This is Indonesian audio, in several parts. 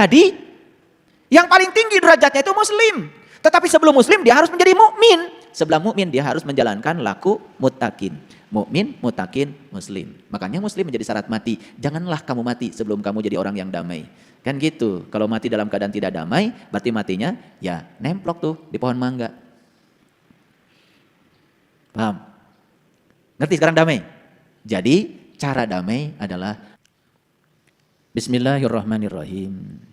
Tadi yang paling tinggi derajatnya itu muslim. Tetapi sebelum muslim dia harus menjadi mukmin. Sebelum mukmin dia harus menjalankan laku muttaqin. Mukmin, muttaqin, muslim. Makanya muslim menjadi syarat mati. Janganlah kamu mati sebelum kamu jadi orang yang damai. Kan gitu. Kalau mati dalam keadaan tidak damai, berarti matinya ya nemplok tuh di pohon mangga. Paham? Ngerti sekarang damai? Jadi cara damai adalah Bismillahirrahmanirrahim.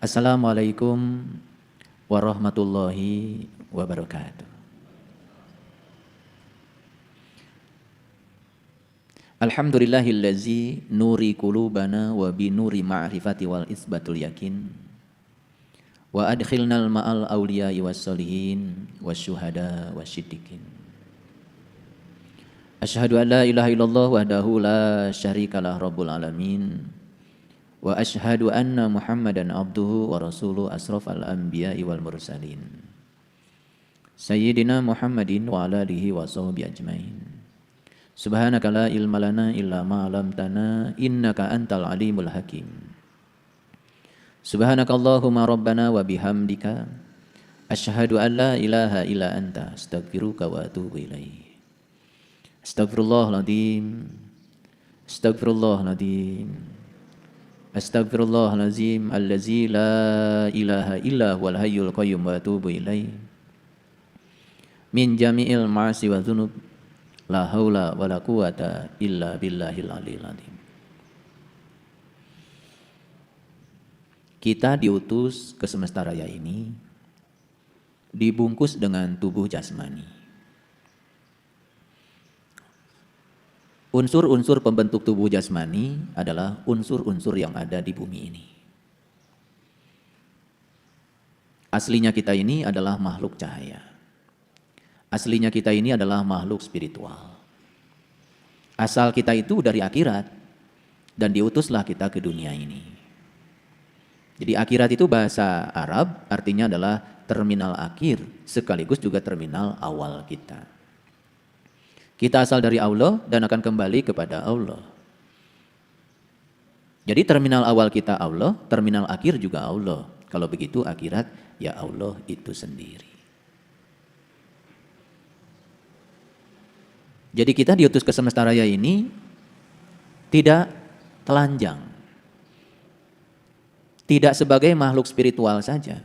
Assalamualaikum warahmatullahi wabarakatuh. Alhamdulillahillazi nuri qulubana wa bi nuri ma'rifati wal isbatul yakin. Wa adkhilnal ma'al awliya'i was solihin wasyuhada wasyiddiqin. Asyhadu an la ilaha illallah wahdahu la syarikalah rabbul alamin. Wa asyhadu anna Muhammadan abduhu wa rasuluhu asrafal anbiya'i wal mursalin. Sayyidina Muhammadin wa ala alihi wa sahbihi ajmain. Subhanaka la ilma lana illa ma 'allamtana innaka antal alimul hakim. Subhanaka Allahumma rabbana wa bihamdika asyhadu an la ilaha illa anta astaghfiruka wa atubu ilaik. Astagfirullahaladzim. Astagfirullahaladzim. Astagfirullahaladzim allazi la ilaha illa huwal hayyul qayyum wa atubu ilaih. Min jami'il ma'asi wa dzunub la haula wa la quwata illa billahil aliyil azim. Kita diutus ke semesta raya ini dibungkus dengan tubuh jasmani. Unsur-unsur pembentuk tubuh jasmani adalah unsur-unsur yang ada di bumi ini. Aslinya kita ini adalah makhluk cahaya. Aslinya kita ini adalah makhluk spiritual. Asal kita itu dari akhirat dan diutuslah kita ke dunia ini. Jadi akhirat itu bahasa Arab artinya adalah terminal akhir sekaligus juga terminal awal kita. Kita asal dari Allah dan akan kembali kepada Allah. Jadi terminal awal kita Allah, terminal akhir juga Allah. Kalau begitu akhirat ya Allah itu sendiri. Jadi kita diutus ke semesta raya ini tidak telanjang. Tidak sebagai makhluk spiritual saja.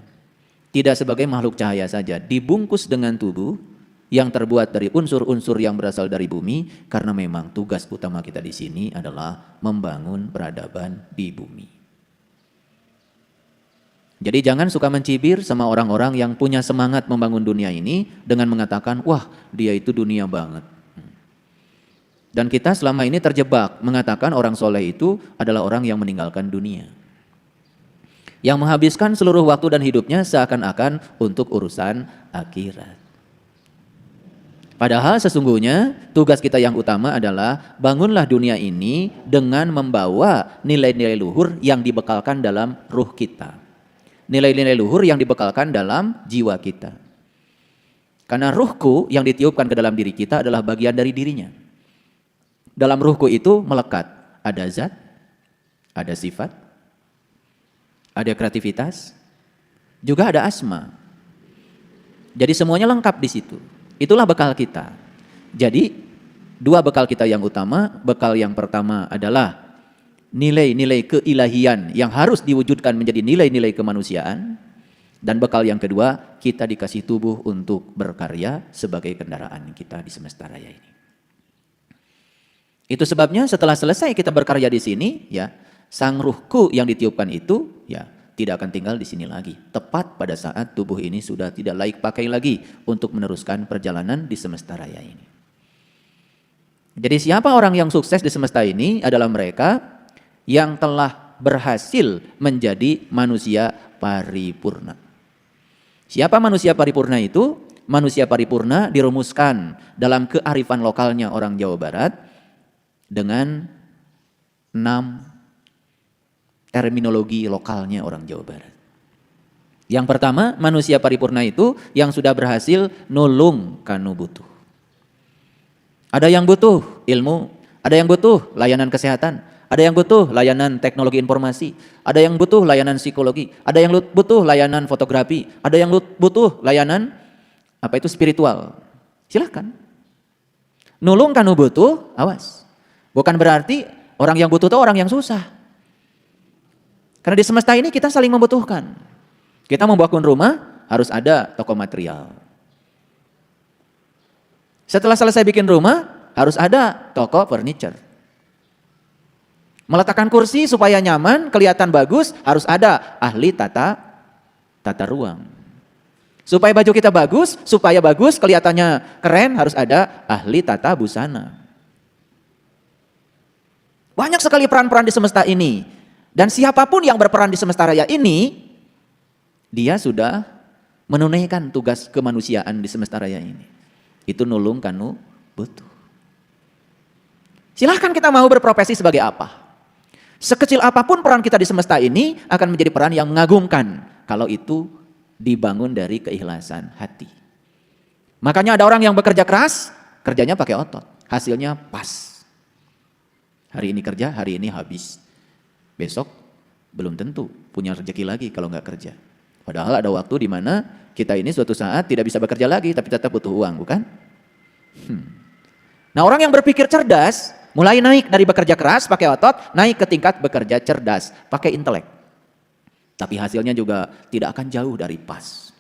Tidak sebagai makhluk cahaya saja. Dibungkus dengan tubuh yang terbuat dari unsur-unsur yang berasal dari bumi, karena memang tugas utama kita di sini adalah membangun peradaban di bumi. Jadi jangan suka mencibir sama orang-orang yang punya semangat membangun dunia ini dengan mengatakan, wah dia itu dunia banget. Dan kita selama ini terjebak mengatakan orang soleh itu adalah orang yang meninggalkan dunia. Yang menghabiskan seluruh waktu dan hidupnya seakan-akan untuk urusan akhirat. Padahal sesungguhnya tugas kita yang utama adalah bangunlah dunia ini dengan membawa nilai-nilai luhur yang dibekalkan dalam ruh kita. Nilai-nilai luhur yang dibekalkan dalam jiwa kita. Karena ruhku yang ditiupkan ke dalam diri kita adalah bagian dari dirinya. Dalam ruhku itu melekat ada zat, ada sifat, ada kreativitas, juga ada asma. Jadi semuanya lengkap di situ. Itulah bekal kita. Jadi dua bekal kita yang utama, bekal yang pertama adalah nilai-nilai keilahian yang harus diwujudkan menjadi nilai-nilai kemanusiaan. Dan bekal yang kedua, kita dikasih tubuh untuk berkarya sebagai kendaraan kita di semesta raya ini. Itu sebabnya setelah selesai kita berkarya di sini, ya, sang ruhku yang ditiupkan itu, ya, tidak akan tinggal di sini lagi. Tepat pada saat tubuh ini sudah tidak layak pakai lagi untuk meneruskan perjalanan di semesta raya ini. Jadi siapa orang yang sukses di semesta ini adalah mereka yang telah berhasil menjadi manusia paripurna. Siapa manusia paripurna itu? Manusia paripurna dirumuskan dalam kearifan lokalnya orang Jawa Barat dengan 6 terminologi lokalnya orang Jawa Barat. Yang pertama, manusia paripurna itu yang sudah berhasil nulung kanu butuh. Ada yang butuh ilmu, ada yang butuh layanan kesehatan, Ada yang butuh layanan teknologi informasi, ada yang butuh layanan psikologi, ada yang butuh layanan fotografi, ada yang butuh layanan spiritual. Silahkan. Nulung kanu butuh, awas. Bukan berarti orang yang butuh itu orang yang susah. Karena di semesta ini kita saling membutuhkan. Kita membangun rumah harus ada toko material. Setelah selesai bikin rumah harus ada toko furniture. Meletakkan kursi supaya nyaman, kelihatan bagus, harus ada ahli tata ruang. Supaya baju kita bagus, supaya bagus, kelihatannya keren, harus ada ahli tata busana. Banyak sekali peran-peran di semesta ini. Dan siapapun yang berperan di semesta raya ini, dia sudah menunaikan tugas kemanusiaan di semesta raya ini. Itu nulung kanu butuh. Silahkan kita mau berprofesi sebagai apa. Sekecil apapun peran kita di semesta ini akan menjadi peran yang mengagumkan kalau itu dibangun dari keikhlasan hati. Makanya ada orang yang bekerja keras, kerjanya pakai otot, hasilnya pas. Hari ini kerja, hari ini habis. Besok belum tentu punya rezeki lagi kalau nggak kerja. Padahal ada waktu di mana kita ini suatu saat tidak bisa bekerja lagi tapi tetap butuh uang, bukan? Nah, orang yang berpikir cerdas mulai naik dari bekerja keras pakai otot, naik ke tingkat bekerja cerdas pakai intelek. Tapi hasilnya juga tidak akan jauh dari pas.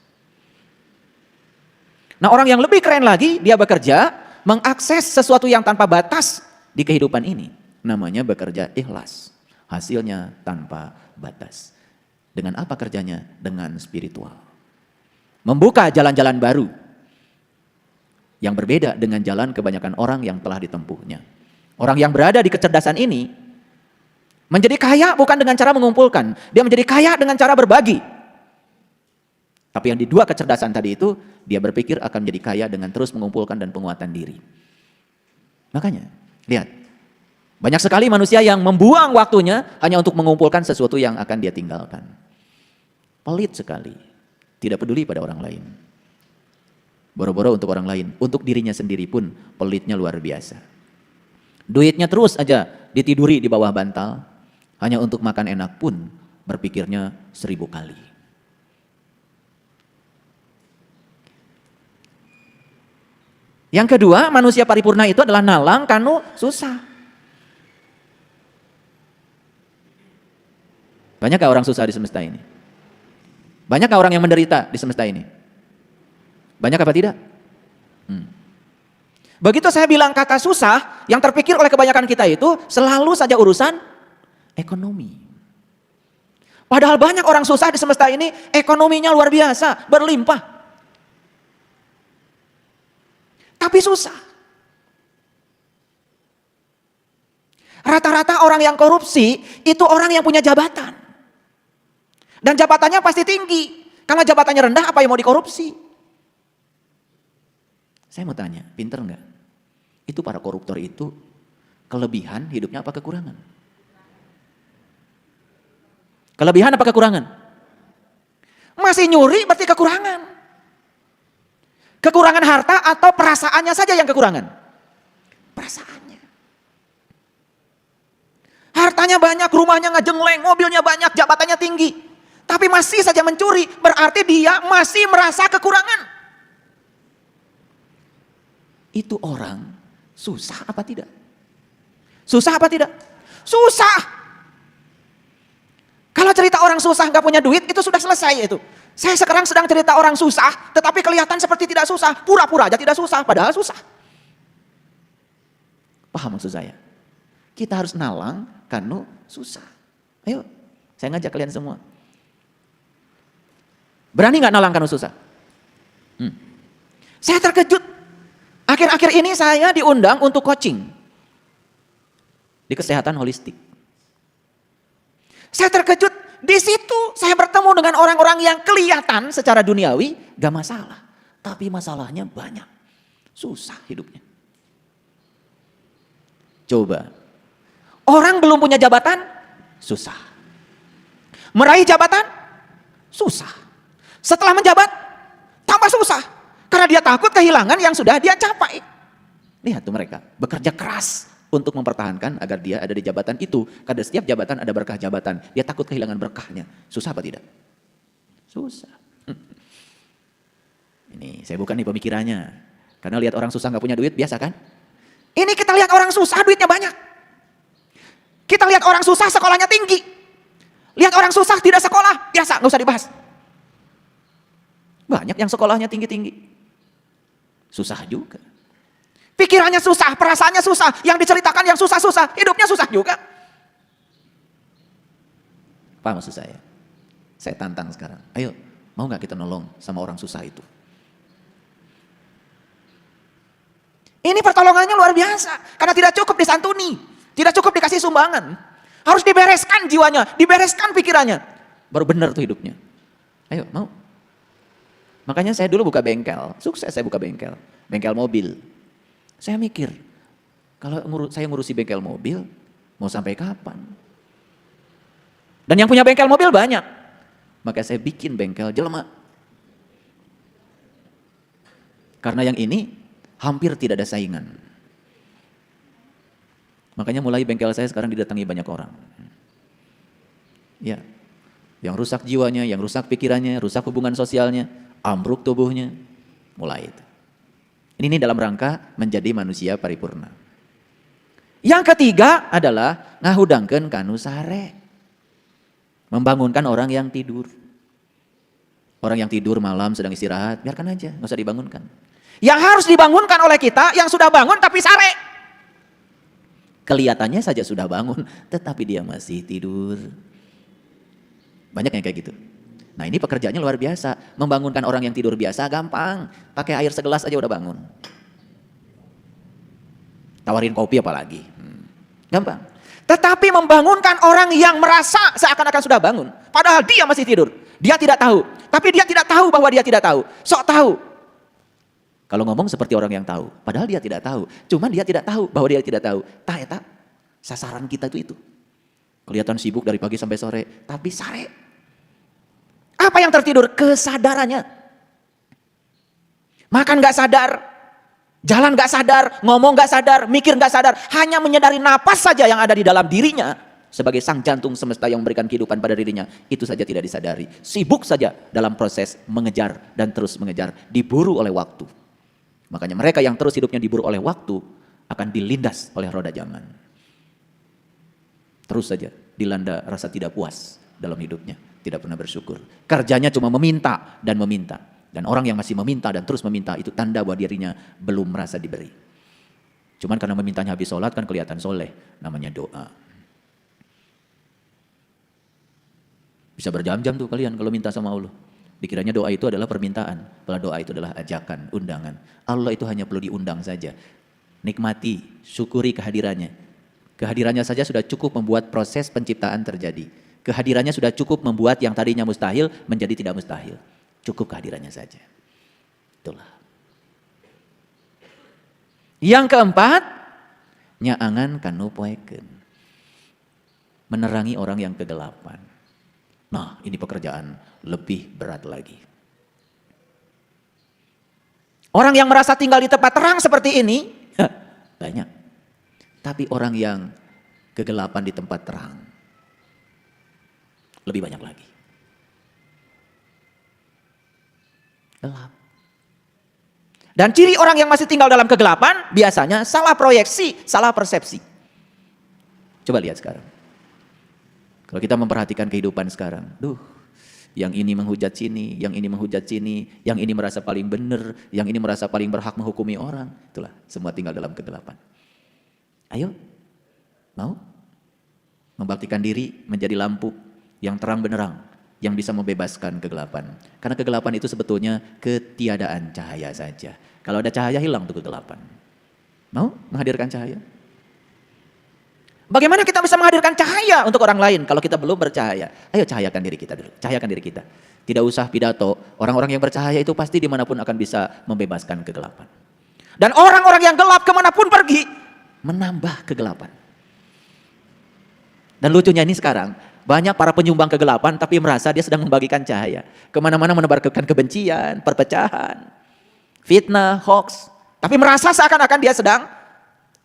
Nah, orang yang lebih keren lagi, dia bekerja mengakses sesuatu yang tanpa batas di kehidupan ini. Namanya bekerja ikhlas. Hasilnya tanpa batas. Dengan apa kerjanya? Dengan spiritual. Membuka jalan-jalan baru yang berbeda dengan jalan kebanyakan orang yang telah ditempuhnya. Orang yang berada di kecerdasan ini menjadi kaya bukan dengan cara mengumpulkan, dia menjadi kaya dengan cara berbagi. Tapi yang di dua kecerdasan tadi itu, dia berpikir akan menjadi kaya dengan terus mengumpulkan dan penguatan diri. Makanya, lihat, banyak sekali manusia yang membuang waktunya hanya untuk mengumpulkan sesuatu yang akan dia tinggalkan. Pelit sekali, tidak peduli pada orang lain. Boro-boro untuk orang lain, untuk dirinya sendiri pun pelitnya luar biasa. Duitnya terus aja ditiduri di bawah bantal, hanya untuk makan enak pun berpikirnya 1000 kali. Yang kedua, manusia paripurna itu adalah nalang kanu susah. Banyakkah orang susah di semesta ini? Banyakkah orang yang menderita di semesta ini? Banyak apa tidak? Begitu saya bilang kata susah, yang terpikir oleh kebanyakan kita itu selalu saja urusan ekonomi. Padahal banyak orang susah di semesta ini, ekonominya luar biasa, berlimpah. Tapi susah. Rata-rata orang yang korupsi itu orang yang punya jabatan. Dan jabatannya pasti tinggi. Karena jabatannya rendah, apa yang mau dikorupsi? Saya mau tanya, pinter enggak? Itu para koruptor itu kelebihan hidupnya apa kekurangan? Kelebihan apa kekurangan? Masih nyuri berarti kekurangan. Kekurangan harta atau perasaannya saja yang kekurangan? Perasaannya. Hartanya banyak, rumahnya ngejengkleng, mobilnya banyak, jabatannya tinggi. Tapi masih saja mencuri, berarti dia masih merasa kekurangan. Itu orang susah apa tidak? Susah apa tidak? Susah. Kalau cerita orang susah gak punya duit, itu sudah selesai itu. Saya sekarang sedang cerita orang susah, tetapi kelihatan seperti tidak susah. Pura-pura aja tidak susah, padahal susah. Paham maksud saya? Kita harus nalang karena susah. Ayo, saya ngajak kalian semua. Berani gak nalang karena susah? Saya terkejut. Akhir-akhir ini saya diundang untuk coaching di kesehatan holistik. Saya terkejut, di situ saya bertemu dengan orang-orang yang kelihatan secara duniawi gak masalah. Tapi masalahnya banyak, susah hidupnya. Coba, orang belum punya jabatan, susah. Meraih jabatan, susah. Setelah menjabat, tambah susah. Karena dia takut kehilangan yang sudah dia capai. Lihat tuh mereka, bekerja keras untuk mempertahankan agar dia ada di jabatan itu. Karena setiap jabatan ada berkah jabatan. Dia takut kehilangan berkahnya. Susah apa tidak? Susah. Ini saya bukan nih pemikirannya. Karena lihat orang susah nggak punya duit, biasa kan? Ini kita lihat orang susah, duitnya banyak. Kita lihat orang susah, sekolahnya tinggi. Lihat orang susah, tidak sekolah, biasa, nggak usah dibahas. Banyak yang sekolahnya tinggi-tinggi. Susah juga. Pikirannya susah, perasaannya susah, yang diceritakan yang susah-susah, hidupnya susah juga. Paham maksud saya? Saya tantang sekarang, ayo mau gak kita nolong sama orang susah itu? Ini pertolongannya luar biasa, karena tidak cukup disantuni, tidak cukup dikasih sumbangan. Harus dibereskan jiwanya, dibereskan pikirannya. Baru benar tuh hidupnya. Ayo mau? Makanya saya dulu buka bengkel, sukses saya buka bengkel mobil. Saya mikir, kalau saya ngurusi bengkel mobil, mau sampai kapan? Dan yang punya bengkel mobil banyak. Maka saya bikin bengkel jelema. Karena yang ini hampir tidak ada saingan. Makanya mulai bengkel saya sekarang didatangi banyak orang. Ya, yang rusak jiwanya, yang rusak pikirannya, rusak hubungan sosialnya, ambruk tubuhnya, mulai itu. Ini dalam rangka menjadi manusia paripurna. Yang ketiga adalah ngahudangkeun kanu sare. Membangunkan orang yang tidur. Orang yang tidur malam sedang istirahat, biarkan aja, nggak usah dibangunkan. Yang harus dibangunkan oleh kita yang sudah bangun tapi sare. Kelihatannya saja sudah bangun, tetapi dia masih tidur. Banyak yang kayak gitu. Nah ini pekerjaannya luar biasa. Membangunkan orang yang tidur biasa gampang. Pakai air segelas aja udah bangun. Tawarin kopi apalagi. Gampang. Tetapi membangunkan orang yang merasa seakan-akan sudah bangun. Padahal dia masih tidur. Dia tidak tahu. Tapi dia tidak tahu bahwa dia tidak tahu. Sok tahu. Kalau ngomong seperti orang yang tahu. Padahal dia tidak tahu. Cuman dia tidak tahu bahwa dia tidak tahu. Tak, sasaran kita itu. Kelihatan sibuk dari pagi sampai sore. Tapi sare. Apa yang tertidur? Kesadarannya. Makan gak sadar, jalan gak sadar, ngomong gak sadar, mikir gak sadar. Hanya menyadari napas saja yang ada di dalam dirinya. Sebagai sang jantung semesta yang memberikan kehidupan pada dirinya. Itu saja tidak disadari. Sibuk saja dalam proses mengejar dan terus mengejar. Diburu oleh waktu. Makanya mereka yang terus hidupnya diburu oleh waktu akan dilindas oleh roda zaman. Terus saja dilanda rasa tidak puas dalam hidupnya. Tidak pernah bersyukur. Kerjanya cuma meminta dan meminta. Dan orang yang masih meminta dan terus meminta itu tanda bahwa dirinya belum merasa diberi. Cuman karena memintanya habis sholat kan kelihatan soleh. Namanya doa. Bisa berjam-jam tuh kalian kalau minta sama Allah. Dikiranya doa itu adalah permintaan. Padahal doa itu adalah ajakan, undangan. Allah itu hanya perlu diundang saja. Nikmati, syukuri kehadirannya. Kehadirannya saja sudah cukup membuat proses penciptaan terjadi. Kehadirannya sudah cukup membuat yang tadinya mustahil menjadi tidak mustahil. Cukup kehadirannya saja. Itulah. Yang keempat, nyaangan kanu poekeun. Menerangi orang yang kegelapan. Nah, ini pekerjaan lebih berat lagi. Orang yang merasa tinggal di tempat terang seperti ini, banyak. Tapi orang yang kegelapan di tempat terang, lebih banyak lagi. Gelap. Dan ciri orang yang masih tinggal dalam kegelapan, biasanya salah proyeksi, salah persepsi. Coba lihat sekarang. Kalau kita memperhatikan kehidupan sekarang, yang ini menghujat sini, yang ini menghujat sini, yang ini merasa paling benar, yang ini merasa paling berhak menghukumi orang. Itulah, semua tinggal dalam kegelapan. Ayo, mau? Membaktikan diri menjadi lampu yang terang benderang, yang bisa membebaskan kegelapan. Karena kegelapan itu sebetulnya ketiadaan cahaya saja. Kalau ada cahaya hilang tuh kegelapan. Mau menghadirkan cahaya? Bagaimana kita bisa menghadirkan cahaya untuk orang lain kalau kita belum bercahaya? Ayo cahayakan diri kita dulu, cahayakan diri kita. Tidak usah pidato, orang-orang yang bercahaya itu pasti dimanapun akan bisa membebaskan kegelapan. Dan orang-orang yang gelap kemanapun pergi, menambah kegelapan. Dan lucunya ini sekarang, banyak para penyumbang kegelapan tapi merasa dia sedang membagikan cahaya. Kemana-mana menebarkan kebencian, perpecahan, fitnah, hoax. Tapi merasa seakan-akan dia sedang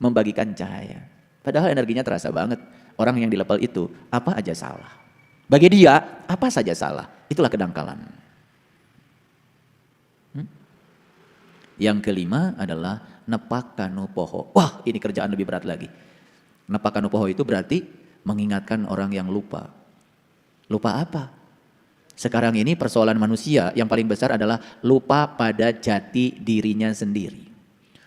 membagikan cahaya. Padahal energinya terasa banget. Orang yang di level itu, apa aja salah. Bagi dia, apa saja salah. Itulah kedangkalan. Yang kelima adalah nepakanu poho. Wah, ini kerjaan lebih berat lagi. Nepakanu poho itu berarti mengingatkan orang yang lupa. Lupa apa? Sekarang ini persoalan manusia yang paling besar adalah lupa pada jati dirinya sendiri.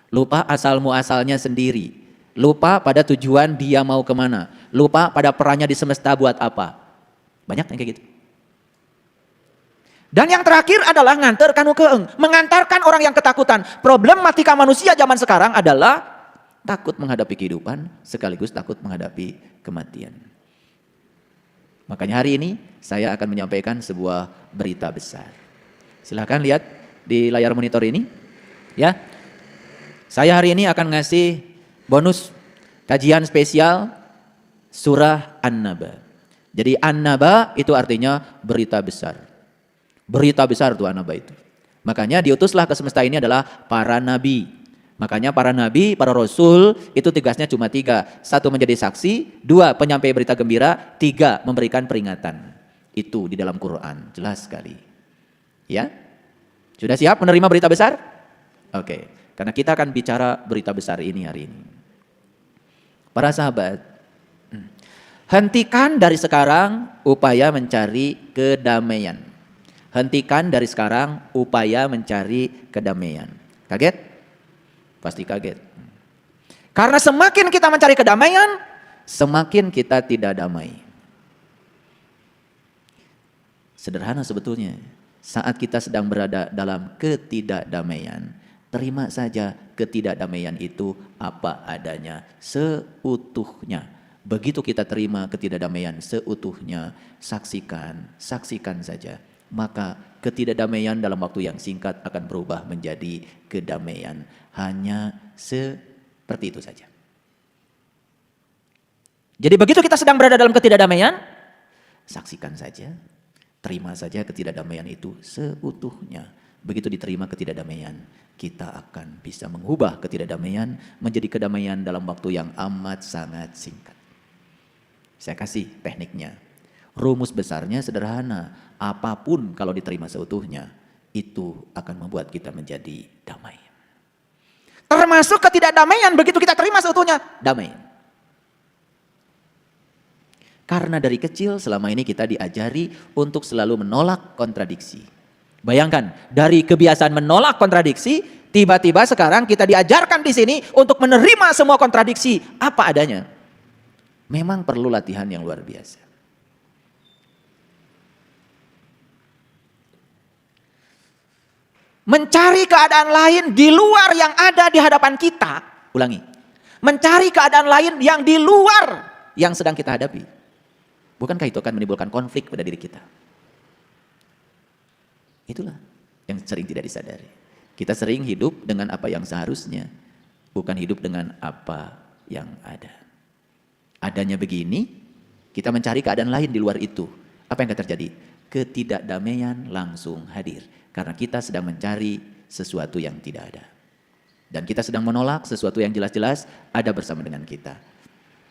Lupa asal muasalnya sendiri. Lupa pada tujuan dia mau kemana. Lupa pada perannya di semesta buat apa. Banyak yang kayak gitu. Dan yang terakhir adalah nganter kanu keeng. Mengantarkan orang yang ketakutan. Problematika manusia zaman sekarang adalah takut menghadapi kehidupan sekaligus takut menghadapi kematian. Makanya hari ini saya akan menyampaikan sebuah berita besar. Silahkan lihat di layar monitor ini. Ya, saya hari ini akan ngasih bonus kajian spesial surah An-Naba. Jadi An-Naba itu artinya berita besar. Berita besar tuh An-Naba itu. Makanya diutuslah ke semesta ini adalah para nabi. Makanya para nabi, para rasul itu tugasnya cuma 3. 1 menjadi saksi, 2 penyampai berita gembira, 3 memberikan peringatan. Itu di dalam Quran, jelas sekali. Ya? Sudah siap menerima berita besar? Oke, karena kita akan bicara berita besar ini hari ini. Para sahabat, hentikan dari sekarang upaya mencari kedamaian. Hentikan dari sekarang upaya mencari kedamaian. Kaget? Pasti kaget. Karena semakin kita mencari kedamaian, semakin kita tidak damai. Sederhana sebetulnya. Saat kita sedang berada dalam ketidakdamaian, terima saja ketidakdamaian itu apa adanya, seutuhnya. Begitu kita terima ketidakdamaian seutuhnya, saksikan saja. Maka ketidakdamaian dalam waktu yang singkat akan berubah menjadi kedamaian. Hanya seperti itu saja. Jadi begitu kita sedang berada dalam ketidakdamaian, saksikan saja, terima saja ketidakdamaian itu seutuhnya. Begitu diterima ketidakdamaian, kita akan bisa mengubah ketidakdamaian menjadi kedamaian dalam waktu yang amat sangat singkat. Saya kasih tekniknya. Rumus besarnya sederhana. Apapun kalau diterima seutuhnya, itu akan membuat kita menjadi damai. Termasuk ketidakdamaian begitu kita terima seutuhnya, damai. Karena dari kecil selama ini kita diajari untuk selalu menolak kontradiksi. Bayangkan, dari kebiasaan menolak kontradiksi, tiba-tiba sekarang kita diajarkan di sini untuk menerima semua kontradiksi apa adanya. Memang perlu latihan yang luar biasa. Mencari keadaan lain di luar yang ada di hadapan kita. Ulangi. Mencari keadaan lain yang di luar yang sedang kita hadapi. Bukankah itu akan menimbulkan konflik pada diri kita? Itulah yang sering tidak disadari. Kita sering hidup dengan apa yang seharusnya. Bukan hidup dengan apa yang ada. Adanya begini, kita mencari keadaan lain di luar itu. Apa yang akan terjadi? Ketidakdamaian langsung hadir. Karena kita sedang mencari sesuatu yang tidak ada. Dan kita sedang menolak sesuatu yang jelas-jelas ada bersama dengan kita.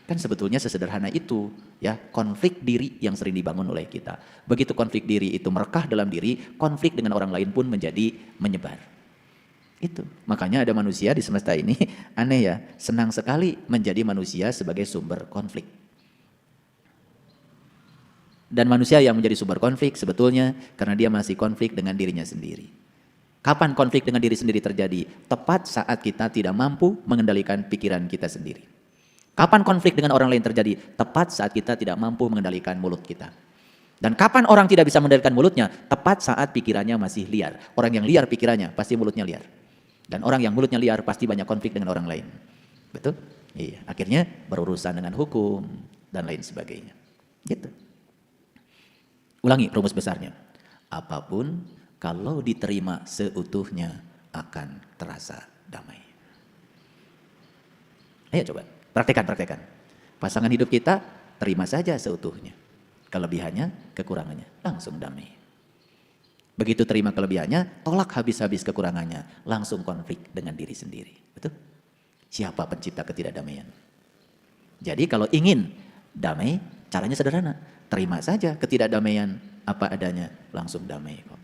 Kan sebetulnya sesederhana itu, ya, konflik diri yang sering dibangun oleh kita. Begitu konflik diri itu merekah dalam diri, konflik dengan orang lain pun menjadi menyebar. Itu. Makanya ada manusia di semesta ini, aneh ya, senang sekali menjadi manusia sebagai sumber konflik. Dan manusia yang menjadi sumber konflik sebetulnya karena dia masih konflik dengan dirinya sendiri. Kapan konflik dengan diri sendiri terjadi? Tepat saat kita tidak mampu mengendalikan pikiran kita sendiri. Kapan konflik dengan orang lain terjadi? Tepat saat kita tidak mampu mengendalikan mulut kita. Dan kapan orang tidak bisa mengendalikan mulutnya? Tepat saat pikirannya masih liar. Orang yang liar pikirannya pasti mulutnya liar. Dan orang yang mulutnya liar pasti banyak konflik dengan orang lain. Betul? Iya. Akhirnya berurusan dengan hukum dan lain sebagainya. Gitu. Ulangi rumus besarnya. Apapun kalau diterima seutuhnya akan terasa damai. Ayo coba, praktekan. Pasangan hidup kita terima saja seutuhnya. Kelebihannya, kekurangannya, langsung damai. Begitu terima kelebihannya, tolak habis-habis kekurangannya, langsung konflik dengan diri sendiri. Betul? Siapa pencipta ketidakdamaian? Jadi kalau ingin damai, caranya sederhana. Terima saja ketidakdamaian apa adanya, langsung damai kok.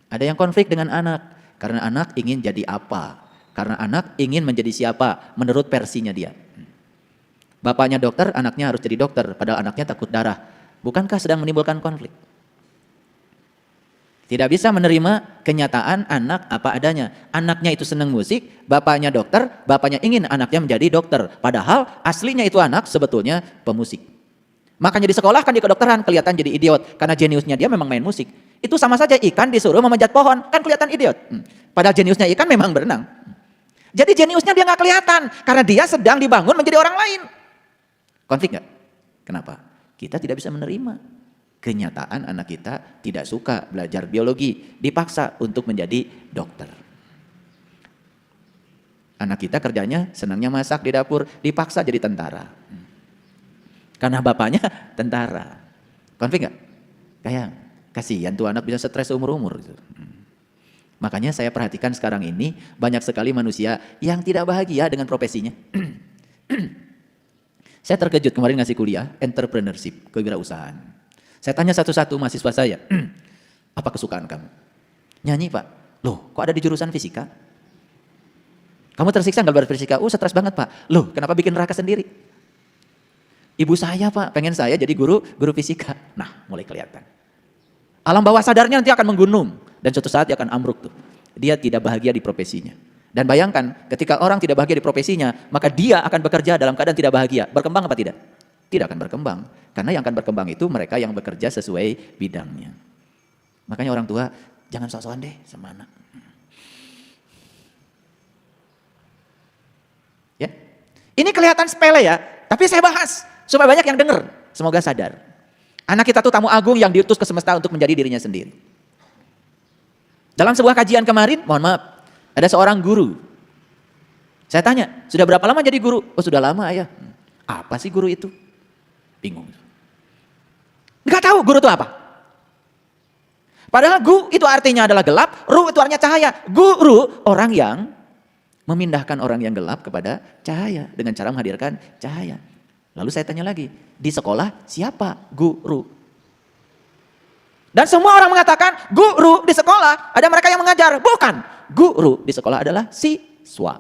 Ada yang konflik dengan anak, karena anak ingin jadi apa? Karena anak ingin menjadi siapa menurut versinya dia. Bapaknya dokter, anaknya harus jadi dokter, padahal anaknya takut darah. Bukankah sedang menimbulkan konflik? Tidak bisa menerima kenyataan anak apa adanya. Anaknya itu senang musik, bapaknya dokter, bapaknya ingin anaknya menjadi dokter. Padahal aslinya itu anak sebetulnya pemusik. Makanya di sekolah kan di kedokteran kelihatan jadi idiot, karena jeniusnya dia memang main musik. Itu sama saja ikan disuruh memanjat pohon, kan kelihatan idiot. Padahal jeniusnya ikan memang berenang. Jadi jeniusnya dia nggak kelihatan, karena dia sedang dibangun menjadi orang lain. Konflik nggak? Kenapa? Kita tidak bisa menerima kenyataan anak kita tidak suka belajar biologi, dipaksa untuk menjadi dokter. Anak kita kerjanya senangnya masak di dapur, dipaksa jadi tentara. Karena bapaknya tentara. Konflik nggak? Kayak kasihan tuh anak bisa stres umur-umur. Gitu. Makanya saya perhatikan sekarang ini banyak sekali manusia yang tidak bahagia dengan profesinya. Saya terkejut kemarin ngasih kuliah entrepreneurship, kewirausahaan. Saya tanya satu-satu mahasiswa saya, apa kesukaan kamu? Nyanyi Pak. Loh kok ada di jurusan fisika? Kamu tersiksa nggak belajar fisika? Stres banget Pak. Loh kenapa bikin neraka sendiri? Ibu saya Pak, pengen saya jadi guru fisika. Nah mulai kelihatan. Alam bawah sadarnya nanti akan menggunung. Dan suatu saat dia akan ambruk tuh. Dia tidak bahagia di profesinya. Dan bayangkan ketika orang tidak bahagia di profesinya, maka dia akan bekerja dalam keadaan tidak bahagia. Berkembang apa tidak? Tidak akan berkembang. Karena yang akan berkembang itu mereka yang bekerja sesuai bidangnya. Makanya orang tua, jangan sok-sokan deh sama anak. Ya, ini kelihatan sepele ya, tapi saya bahas supaya banyak yang dengar. Semoga sadar. Anak kita tuh tamu agung yang diutus ke semesta untuk menjadi dirinya sendiri. Dalam sebuah kajian kemarin, mohon maaf, ada seorang guru. Saya tanya, sudah berapa lama jadi guru? Sudah lama ayah. Apa sih guru itu? Bingung. Nggak tahu guru itu apa. Padahal gu itu artinya adalah gelap, ru itu artinya cahaya. Guru orang yang memindahkan orang yang gelap kepada cahaya dengan cara menghadirkan cahaya. Lalu saya tanya lagi, di sekolah siapa guru? Dan semua orang mengatakan guru di sekolah ada mereka yang mengajar. Bukan, guru di sekolah adalah siswa.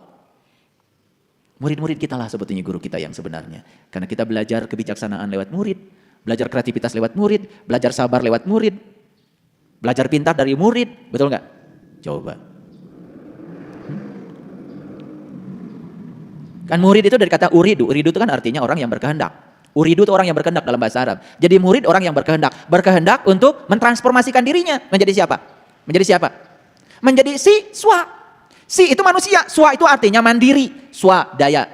Murid-murid kita lah sebetulnya guru kita yang sebenarnya. Karena kita belajar kebijaksanaan lewat murid, belajar kreativitas lewat murid, belajar sabar lewat murid, belajar pintar dari murid, betul nggak? Coba. Kan murid itu dari kata uridu. Uridu itu kan artinya orang yang berkehendak. Uridu itu orang yang berkehendak dalam bahasa Arab. Jadi murid orang yang berkehendak. Berkehendak untuk mentransformasikan dirinya. Menjadi siapa? Menjadi siapa? Menjadi siswa. Si itu manusia. Swa itu artinya mandiri. Swadaya.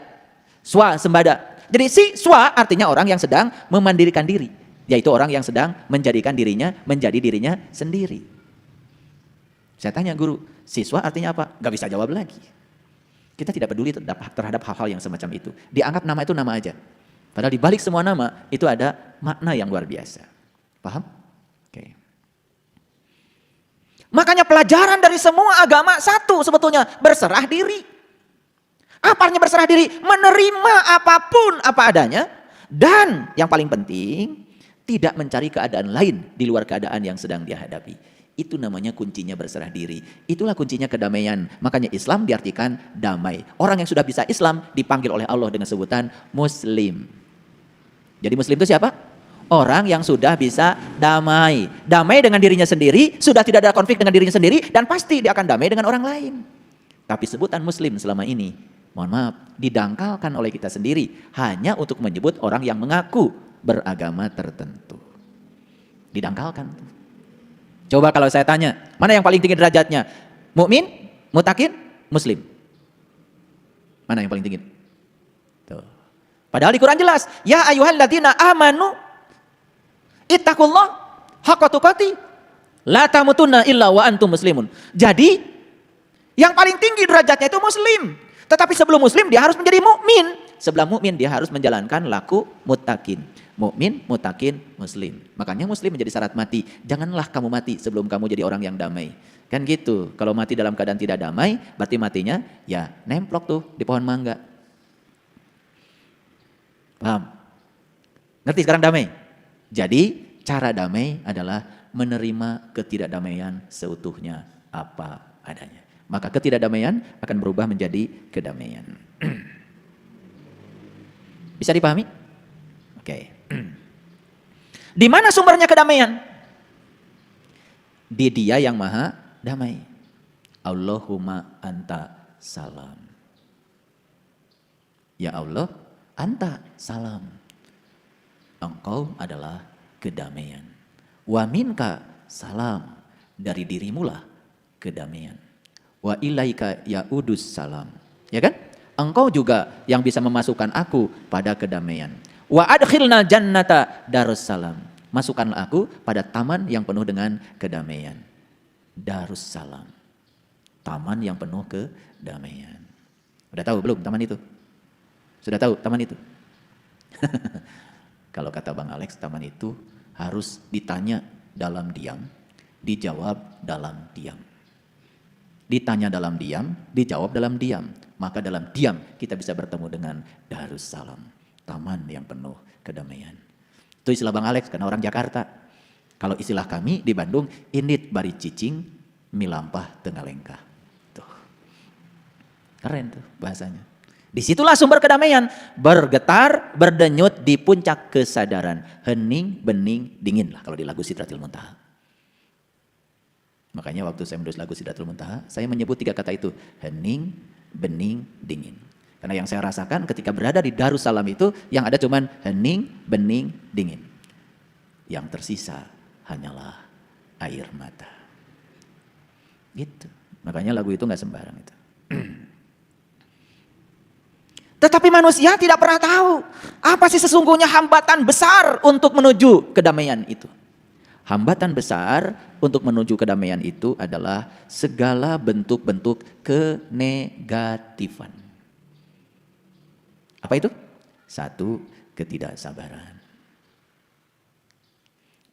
Swasembada. Jadi siswa artinya orang yang sedang memandirikan diri. Yaitu orang yang sedang menjadikan dirinya menjadi dirinya sendiri. Saya tanya guru, siswa artinya apa? Gak bisa jawab lagi. Kita tidak peduli terhadap hal-hal yang semacam itu. Dianggap nama itu nama aja. Padahal di balik semua nama itu ada makna yang luar biasa. Paham? Oke. Makanya pelajaran dari semua agama satu sebetulnya, berserah diri. Apa artinya berserah diri? Menerima apapun apa adanya. Dan yang paling penting, tidak mencari keadaan lain di luar keadaan yang sedang dia hadapi. Itu namanya kuncinya berserah diri. Itulah kuncinya kedamaian. Makanya Islam diartikan damai. Orang yang sudah bisa Islam dipanggil oleh Allah dengan sebutan Muslim. Jadi Muslim itu siapa? Orang yang sudah bisa damai. Damai dengan dirinya sendiri, sudah tidak ada konflik dengan dirinya sendiri, dan pasti dia akan damai dengan orang lain. Tapi sebutan Muslim selama ini, mohon maaf, didangkalkan oleh kita sendiri hanya untuk menyebut orang yang mengaku beragama tertentu. Didangkalkan. Coba kalau saya tanya, mana yang paling tinggi derajatnya? Mukmin, mutakin, Muslim? Mana yang paling tinggi? Tuh. Padahal di Quran jelas, ya ayyuhalladzina amanu ittaqullah haqqa tuqatih la tamutunna illa wa antum muslimun. Jadi yang paling tinggi derajatnya itu Muslim. Tetapi sebelum Muslim dia harus menjadi mukmin. Sebelum mukmin dia harus menjalankan laku muttaqin. Mukmin, mutakin, Muslim. Makanya Muslim menjadi syarat mati. Janganlah kamu mati sebelum kamu jadi orang yang damai. Kan gitu. Kalau mati dalam keadaan tidak damai, berarti matinya ya nemplok tuh di pohon mangga. Paham? Ngerti sekarang damai? Jadi cara damai adalah menerima ketidakdamaian seutuhnya apa adanya. Maka ketidakdamaian akan berubah menjadi kedamaian. Bisa dipahami? Oke. Di mana sumbernya kedamaian? Di Dia yang maha damai. Allahumma anta salam. Ya Allah, anta salam. Engkau adalah kedamaian. Wa minka salam. Dari dirimulah kedamaian. Wa ilaika yaudus salam. Ya kan? Engkau juga yang bisa memasukkan aku pada kedamaian. Wa adkhilna jannata darussalam. Masukkanlah aku pada taman yang penuh dengan kedamaian. Darussalam. Taman yang penuh kedamaian. Udah tahu belum taman itu? Sudah tahu taman itu? Kalau kata Bang Alex, taman itu harus ditanya dalam diam, dijawab dalam diam. Ditanya dalam diam, dijawab dalam diam. Maka dalam diam kita bisa bertemu dengan Darussalam. Taman yang penuh kedamaian. Itu istilah Bang Alex karena orang Jakarta. Kalau istilah kami di Bandung, indit bari cicing, milampah tengalengka. Tuh. Keren tuh bahasanya. Disitulah sumber kedamaian. Bergetar, berdenyut di puncak kesadaran. Hening, bening, dingin lah kalau di lagu Sidratul Muntaha. Makanya waktu saya menulis lagu Sidratul Muntaha, saya menyebut 3 kata itu. Hening, bening, dingin. Karena yang saya rasakan ketika berada di Darussalam itu, yang ada cuman hening, bening, dingin. Yang tersisa hanyalah air mata. Gitu. Makanya lagu itu gak sembarang itu. Tetapi manusia tidak pernah tahu apa sih sesungguhnya hambatan besar untuk menuju kedamaian itu. Hambatan besar untuk menuju kedamaian itu adalah segala bentuk-bentuk kenegatifan. Apa itu? 1, ketidaksabaran.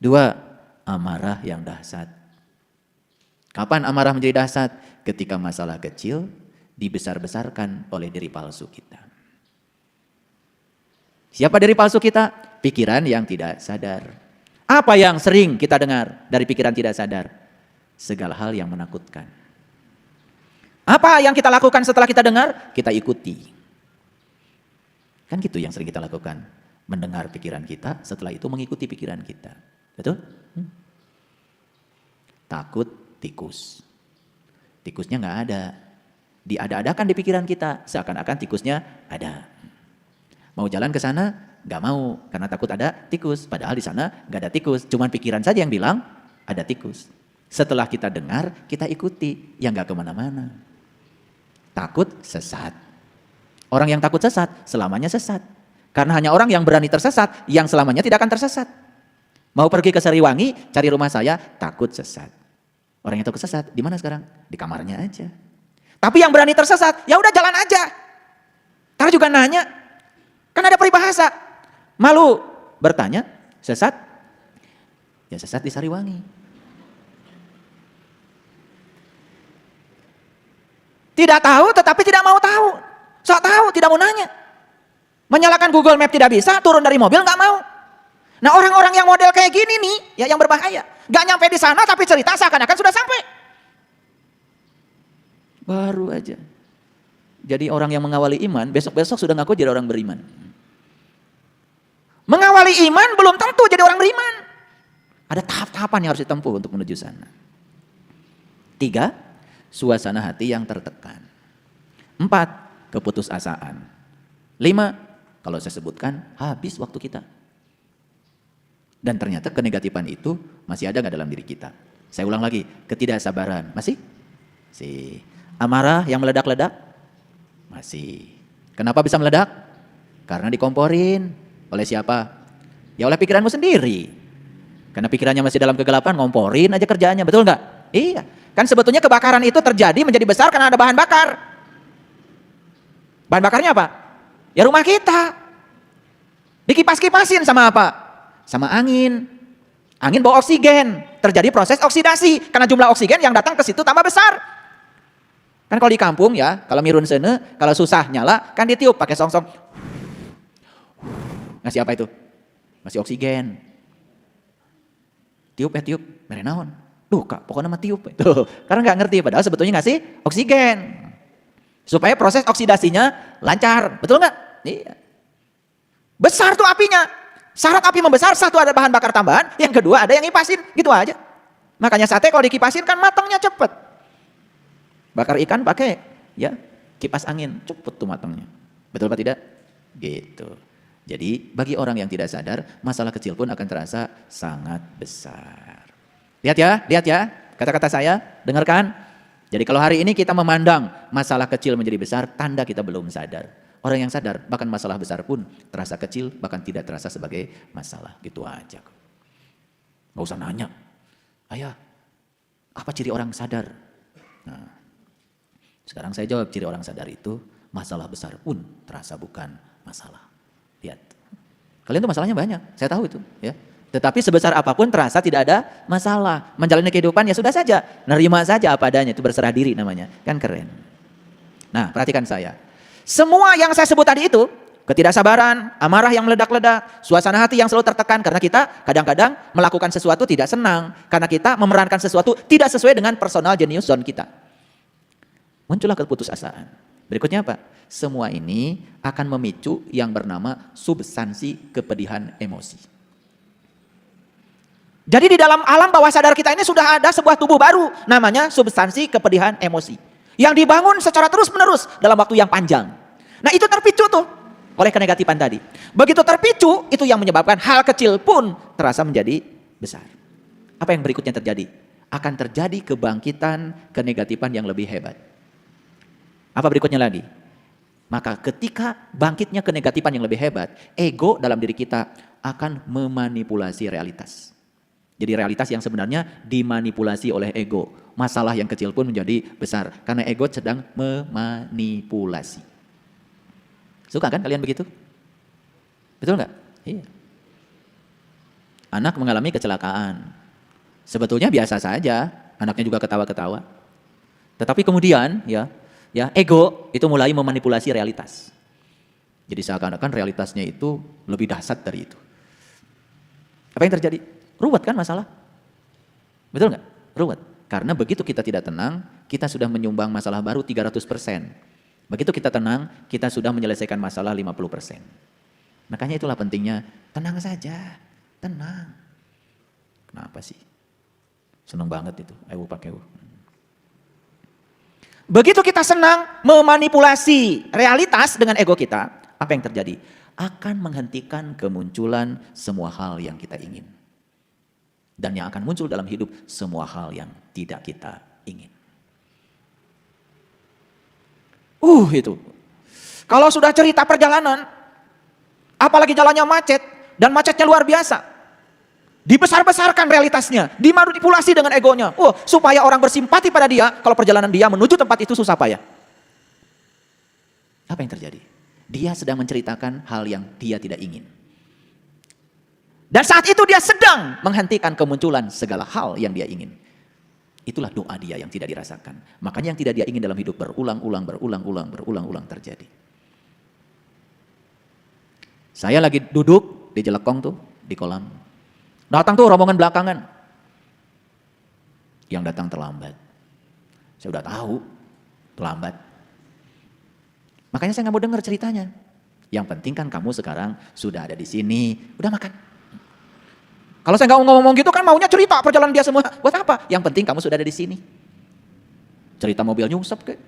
2, amarah yang dahsyat. Kapan amarah menjadi dahsyat? Ketika masalah kecil dibesar-besarkan oleh diri palsu kita. Siapa diri palsu kita? Pikiran yang tidak sadar. Apa yang sering kita dengar dari pikiran tidak sadar? Segala hal yang menakutkan. Apa yang kita lakukan setelah kita dengar? Kita ikuti. Kan gitu yang sering kita lakukan. Mendengar pikiran kita, setelah itu mengikuti pikiran kita. Betul? Takut tikus. Tikusnya nggak ada. Diada-adakan di pikiran kita. Seakan-akan tikusnya ada. Mau jalan ke sana, nggak mau. Karena takut ada tikus. Padahal di sana nggak ada tikus. Cuman pikiran saja yang bilang ada tikus. Setelah kita dengar, kita ikuti. Yang nggak kemana-mana. Takut sesat. Orang yang takut sesat, selamanya sesat. Karena hanya orang yang berani tersesat, yang selamanya tidak akan tersesat. Mau pergi ke Sariwangi, cari rumah saya, takut sesat. Orang yang takut sesat, di mana sekarang? Di kamarnya aja. Tapi yang berani tersesat, ya udah jalan aja. Karena juga nanya, kan ada peribahasa. Malu bertanya, sesat? Ya sesat di Sariwangi. Tidak tahu tetapi tidak mau tahu. Sok tahu, tidak mau nanya. Menyalakan Google Map tidak bisa, turun dari mobil nggak mau. Nah orang-orang yang model kayak gini nih, ya yang berbahaya. Gak nyampe di sana tapi cerita seakan-akan sudah sampai. Baru aja. Jadi orang yang mengawali iman, besok-besok sudah ngaku jadi orang beriman. Mengawali iman belum tentu jadi orang beriman. Ada tahap-tahapan yang harus ditempuh untuk menuju sana. 3, suasana hati yang tertekan. 4, keputusasaan. 5, kalau saya sebutkan habis waktu kita. Dan ternyata kenegatifan itu masih ada nggak dalam diri kita? Saya ulang lagi, ketidaksabaran masih? Si amarah yang meledak-ledak masih. Kenapa bisa meledak? Karena dikomporin oleh siapa? Ya oleh pikiranmu sendiri. Karena pikirannya masih dalam kegelapan, ngomporin aja kerjaannya, betul nggak? Iya. Kan sebetulnya kebakaran itu terjadi menjadi besar karena ada bahan bakar. Bahan bakarnya apa? Ya rumah kita. Dikipas-kipasin sama apa? Sama angin. Angin bawa oksigen. Terjadi proses oksidasi. Karena jumlah oksigen yang datang ke situ tambah besar. Kan kalau di kampung ya, kalau mirun sene, kalau susah nyala, kan ditiup pakai song-song. Ngasih apa itu? Ngasih oksigen. Tiup tiup, mere naon? Duh kak, pokoknya mah tiup. Tuh, karena nggak ngerti, padahal sebetulnya ngasih oksigen. Supaya proses oksidasinya lancar, betul nggak? Iya. Besar tuh apinya. Syarat api membesar, satu ada bahan bakar tambahan, yang kedua ada yang ngipasin, gitu aja. Makanya sate kalau dikipasin kan matangnya cepet. Bakar ikan pakai ya kipas angin, cepet tuh matangnya. Betul apa tidak? Gitu. Jadi bagi orang yang tidak sadar, masalah kecil pun akan terasa sangat besar. Lihat ya, kata-kata saya, dengarkan. Jadi kalau hari ini kita memandang masalah kecil menjadi besar, tanda kita belum sadar. Orang yang sadar, bahkan masalah besar pun terasa kecil, bahkan tidak terasa sebagai masalah. Gitu aja. Gak usah nanya, ayah, apa ciri orang sadar? Nah, sekarang saya jawab, ciri orang sadar itu, masalah besar pun terasa bukan masalah. Lihat, kalian tuh masalahnya banyak, saya tahu itu, ya. Tetapi sebesar apapun terasa tidak ada masalah. Menjalani kehidupan ya sudah saja, nerima saja apa adanya, itu berserah diri namanya, kan keren. Nah, perhatikan saya, semua yang saya sebut tadi itu, ketidaksabaran, amarah yang meledak-ledak, suasana hati yang selalu tertekan karena kita kadang-kadang melakukan sesuatu tidak senang, karena kita memerankan sesuatu tidak sesuai dengan personal genius zone kita. Muncullah keputusasaan. Berikutnya apa? Semua ini akan memicu yang bernama substansi kepedihan emosi. Jadi di dalam alam bawah sadar kita ini sudah ada sebuah tubuh baru, namanya substansi kepedihan emosi. Yang dibangun secara terus-menerus dalam waktu yang panjang. Nah itu terpicu tuh oleh kenegatifan tadi. Begitu terpicu, itu yang menyebabkan hal kecil pun terasa menjadi besar. Apa yang berikutnya terjadi? Akan terjadi kebangkitan kenegatifan yang lebih hebat. Apa berikutnya lagi? Maka ketika bangkitnya kenegatifan yang lebih hebat, ego dalam diri kita akan memanipulasi realitas. Jadi realitas yang sebenarnya dimanipulasi oleh ego. Masalah yang kecil pun menjadi besar. Karena ego sedang memanipulasi. Suka kan kalian begitu? Betul nggak? Iya. Anak mengalami kecelakaan. Sebetulnya biasa saja. Anaknya juga ketawa-ketawa. Tetapi kemudian ya ego itu mulai memanipulasi realitas. Jadi seakan-akan realitasnya itu lebih dahsyat dari itu. Apa yang terjadi? Ruwet kan masalah? Betul nggak? Ruwet. Karena begitu kita tidak tenang, kita sudah menyumbang masalah baru 300%. Begitu kita tenang, kita sudah menyelesaikan masalah 50%. Makanya itulah pentingnya, tenang saja, tenang. Kenapa sih? Seneng banget itu, ewu pakai ewu. Begitu kita senang memanipulasi realitas dengan ego kita, apa yang terjadi? Akan menghentikan kemunculan semua hal yang kita ingin. Dan yang akan muncul dalam hidup semua hal yang tidak kita ingin. Itu. Kalau sudah cerita perjalanan, apalagi jalannya macet, dan macetnya luar biasa. Dibesar-besarkan realitasnya, dimanipulasi dengan egonya. Supaya orang bersimpati pada dia, kalau perjalanan dia menuju tempat itu susah payah. Apa yang terjadi? Dia sedang menceritakan hal yang dia tidak ingin. Dan saat itu dia sedang menghentikan kemunculan segala hal yang dia ingin. Itulah doa dia yang tidak dirasakan. Makanya yang tidak dia ingin dalam hidup berulang-ulang terjadi. Saya lagi duduk di Jelekong tuh, di kolam. Datang tuh rombongan belakangan. Yang datang terlambat. Saya udah tahu, terlambat. Makanya saya nggak mau dengar ceritanya. Yang penting kan kamu sekarang sudah ada di sini, udah makan. Kalau saya nggak ngomong gitu kan maunya cerita perjalanan dia semua. Buat apa? Yang penting kamu sudah ada di sini. Cerita mobil nyungsep kek.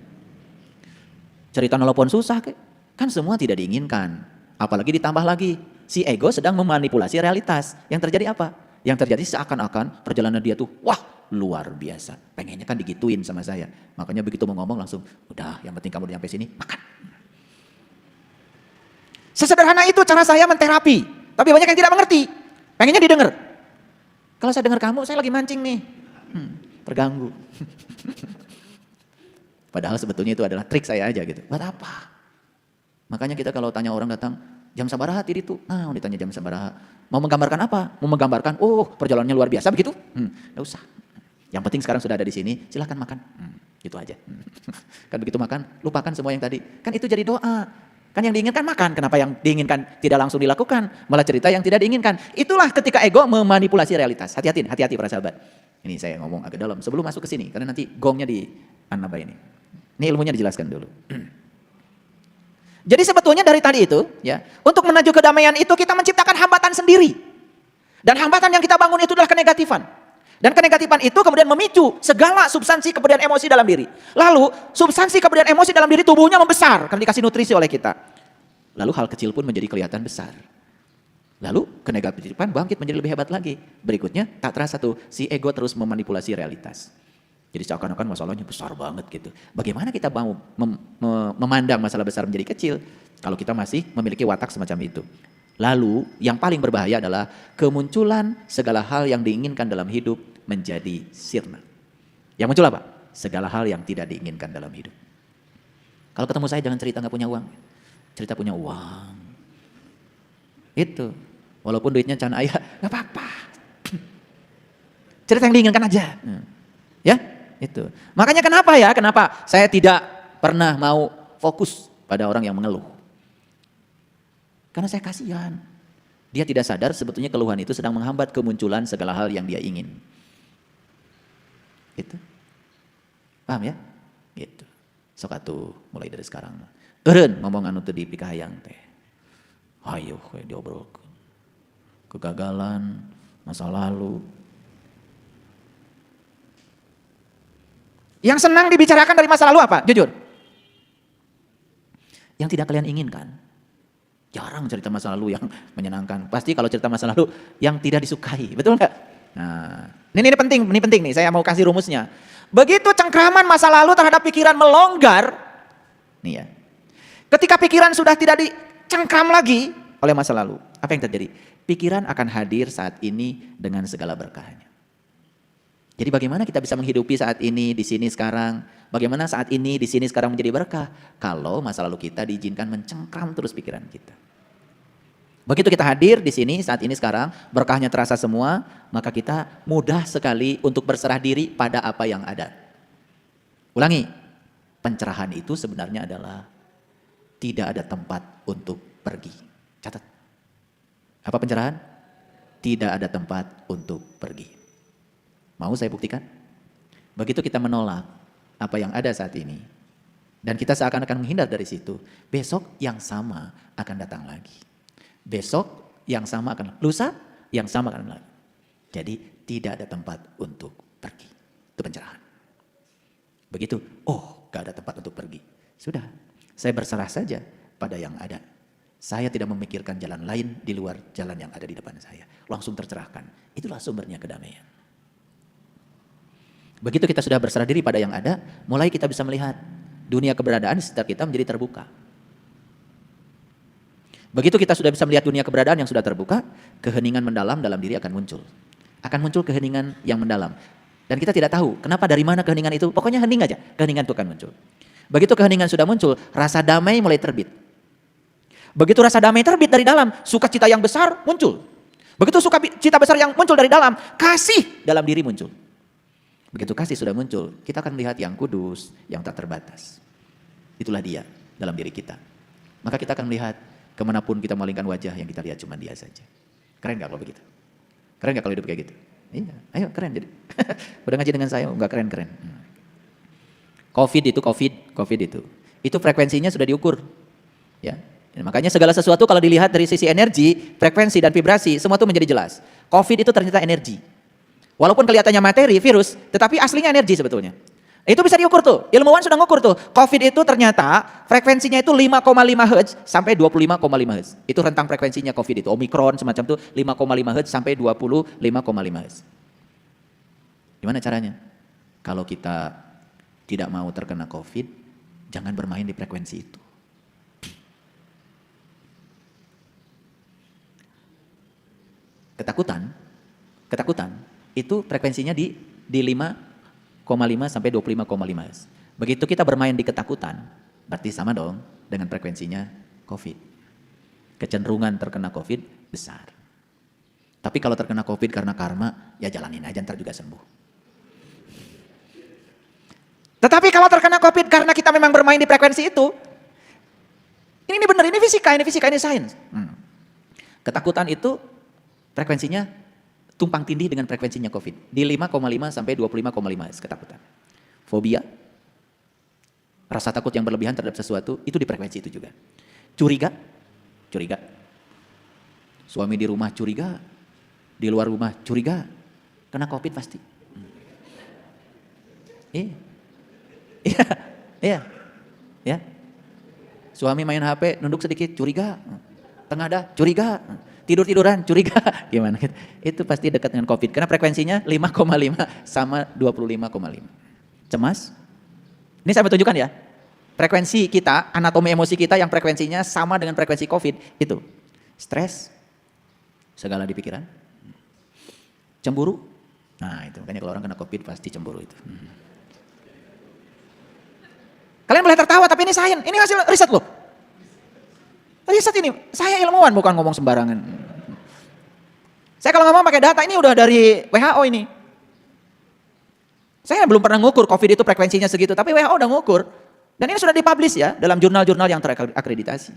Cerita nelpon susah kek. Kan semua tidak diinginkan. Apalagi ditambah lagi. Si ego sedang memanipulasi realitas. Yang terjadi apa? Yang terjadi seakan-akan perjalanan dia tuh wah luar biasa. Pengennya kan digituin sama saya. Makanya begitu mau ngomong langsung udah yang penting kamu udah nyampe sini makan. Sesederhana itu cara saya menterapi. Tapi banyak yang tidak mengerti. Pengennya didengar. Kalau saya dengar kamu, saya lagi mancing nih. Terganggu. Padahal sebetulnya itu adalah trik saya aja gitu. Buat apa? Makanya kita kalau tanya orang datang, jam sabaraha tadi itu? Ditanya jam sabaraha. Mau menggambarkan apa? Mau menggambarkan, perjalanannya luar biasa begitu? Nggak usah. Yang penting sekarang sudah ada di sini, silahkan makan. Gitu aja. Kan begitu makan, lupakan semua yang tadi. Kan itu jadi doa. Kan yang diinginkan makan, kenapa yang diinginkan tidak langsung dilakukan, malah cerita yang tidak diinginkan. Itulah ketika ego memanipulasi realitas. Hati-hati para sahabat. Ini saya ngomong agak dalam sebelum masuk ke sini, karena nanti gongnya di Annaba ini. Ini ilmunya dijelaskan dulu. Jadi sebetulnya dari tadi itu, ya, untuk menuju kedamaian itu kita menciptakan hambatan sendiri. Dan hambatan yang kita bangun itu adalah kenegatifan. Dan kenegatifan itu kemudian memicu segala substansi kemudian emosi dalam diri. Lalu substansi kemudian emosi dalam diri tubuhnya membesar karena dikasih nutrisi oleh kita. Lalu hal kecil pun menjadi kelihatan besar. Lalu kenegatifan bangkit menjadi lebih hebat lagi. Berikutnya tak terasa tuh si ego terus memanipulasi realitas. Jadi seakan-akan masalahnya besar banget gitu. Bagaimana kita mau memandang masalah besar menjadi kecil kalau kita masih memiliki watak semacam itu. Lalu yang paling berbahaya adalah kemunculan segala hal yang diinginkan dalam hidup menjadi sirna. Yang muncul apa? Segala hal yang tidak diinginkan dalam hidup. Kalau ketemu saya jangan cerita nggak punya uang. Cerita punya uang. Itu. Walaupun duitnya can ayah, nggak apa-apa. Cerita yang diinginkan aja. Ya, itu. Makanya kenapa ya? Kenapa saya tidak pernah mau fokus pada orang yang mengeluh? Karena saya kasihan. Dia tidak sadar sebetulnya keluhan itu sedang menghambat kemunculan segala hal yang dia ingin. Gitu. Paham ya? Gitu. Sok atuh mulai dari sekarang. Eureun ngomong anu teu dipikahayang teh. Hayo we diobrolkeun. Kegagalan, masa lalu. Yang senang dibicarakan dari masa lalu apa? Jujur. Yang tidak kalian inginkan. Jarang cerita masa lalu yang menyenangkan. Pasti kalau cerita masa lalu yang tidak disukai. Betul nggak? Nah, ini penting nih. Saya mau kasih rumusnya. Begitu cengkraman masa lalu terhadap pikiran melonggar. Nih ya. Ketika pikiran sudah tidak dicengkram lagi oleh masa lalu. Apa yang terjadi? Pikiran akan hadir saat ini dengan segala berkahnya. Jadi bagaimana kita bisa menghidupi saat ini, di sini sekarang. Bagaimana saat ini, di sini sekarang menjadi berkah. Kalau masa lalu kita diizinkan mencengkram terus pikiran kita. Begitu kita hadir di sini, saat ini sekarang, berkahnya terasa semua. Maka kita mudah sekali untuk berserah diri pada apa yang ada. Ulangi, pencerahan itu sebenarnya adalah tidak ada tempat untuk pergi. Catat. Apa pencerahan? Tidak ada tempat untuk pergi. Mau saya buktikan? Begitu kita menolak apa yang ada saat ini, dan kita seakan-akan menghindar dari situ, besok yang sama akan datang lagi. Besok yang sama akan, lusa yang sama akan lagi. Jadi tidak ada tempat untuk pergi. Itu pencerahan. Begitu, oh gak ada tempat untuk pergi. Sudah, saya berserah saja pada yang ada. Saya tidak memikirkan jalan lain di luar jalan yang ada di depan saya. Langsung tercerahkan. Itulah sumbernya kedamaian. Begitu kita sudah berserah diri pada yang ada, mulai kita bisa melihat dunia keberadaan di sekitar kita menjadi terbuka. Begitu kita sudah bisa melihat dunia keberadaan yang sudah terbuka, keheningan mendalam dalam diri akan muncul. Akan muncul keheningan yang mendalam. Dan kita tidak tahu kenapa, dari mana keheningan itu, pokoknya hening aja, keheningan itu akan muncul. Begitu keheningan sudah muncul, rasa damai mulai terbit. Begitu rasa damai terbit dari dalam, sukacita yang besar muncul. Begitu sukacita besar yang muncul dari dalam, kasih dalam diri muncul. Begitu kasih sudah muncul, kita akan melihat yang kudus, yang tak terbatas. Itulah dia dalam diri kita. Maka kita akan melihat kemanapun kita malingkan wajah, yang kita lihat cuma dia saja. Keren gak kalau begitu? Keren gak kalau hidup kayak gitu? Iya, ayo keren jadi. Udah ngaji dengan saya, enggak keren-keren. COVID itu. Itu frekuensinya sudah diukur. Ya. Makanya segala sesuatu kalau dilihat dari sisi energi, frekuensi dan vibrasi, semua itu menjadi jelas. COVID itu ternyata energi. Walaupun kelihatannya materi, virus, tetapi aslinya energi sebetulnya. Itu bisa diukur tuh, ilmuwan sudah ngukur tuh. COVID itu ternyata frekuensinya itu 5,5 Hz sampai 25,5 Hz. Itu rentang frekuensinya COVID itu. Omikron semacam itu 5,5 Hz sampai 25,5 Hz. Gimana caranya? Kalau kita tidak mau terkena COVID, jangan bermain di frekuensi itu. Ketakutan itu frekuensinya di 5,5 sampai 25,5 Hz. Begitu kita bermain di ketakutan, berarti sama dong dengan frekuensinya COVID. Kecenderungan terkena COVID besar. Tapi kalau terkena COVID karena karma, ya jalanin aja, ntar juga sembuh. Tetapi kalau terkena COVID karena kita memang bermain di frekuensi itu, Ini benar, ini fisika, ini sains. Ketakutan itu frekuensinya tumpang tindih dengan frekuensinya COVID. Di 5,5 sampai 25,5 ketakutan. Fobia, rasa takut yang berlebihan terhadap sesuatu, itu di frekuensi itu juga. Curiga. Suami di rumah curiga, di luar rumah curiga, kena COVID pasti. Iya. Suami main HP, nunduk sedikit, curiga. Tengah dah, curiga. Tidur-tiduran, curiga. Gimana gitu. Itu pasti dekat dengan COVID. Karena frekuensinya 5,5 sama 25,5. Cemas. Ini saya tunjukkan ya. Frekuensi kita, anatomi emosi kita yang frekuensinya sama dengan frekuensi COVID. Itu. Stres. Segala di pikiran. Cemburu. Nah itu, makanya kalau orang kena COVID pasti cemburu itu. Kalian boleh tertawa, tapi ini sains. Ini hasil riset loh. Riset ini, saya ilmuwan bukan ngomong sembarangan. Saya kalau ngomong pakai data, ini udah dari WHO ini. Saya belum pernah ngukur COVID itu frekuensinya segitu, tapi WHO udah ngukur. Dan ini sudah dipublish ya, dalam jurnal-jurnal yang terakreditasi.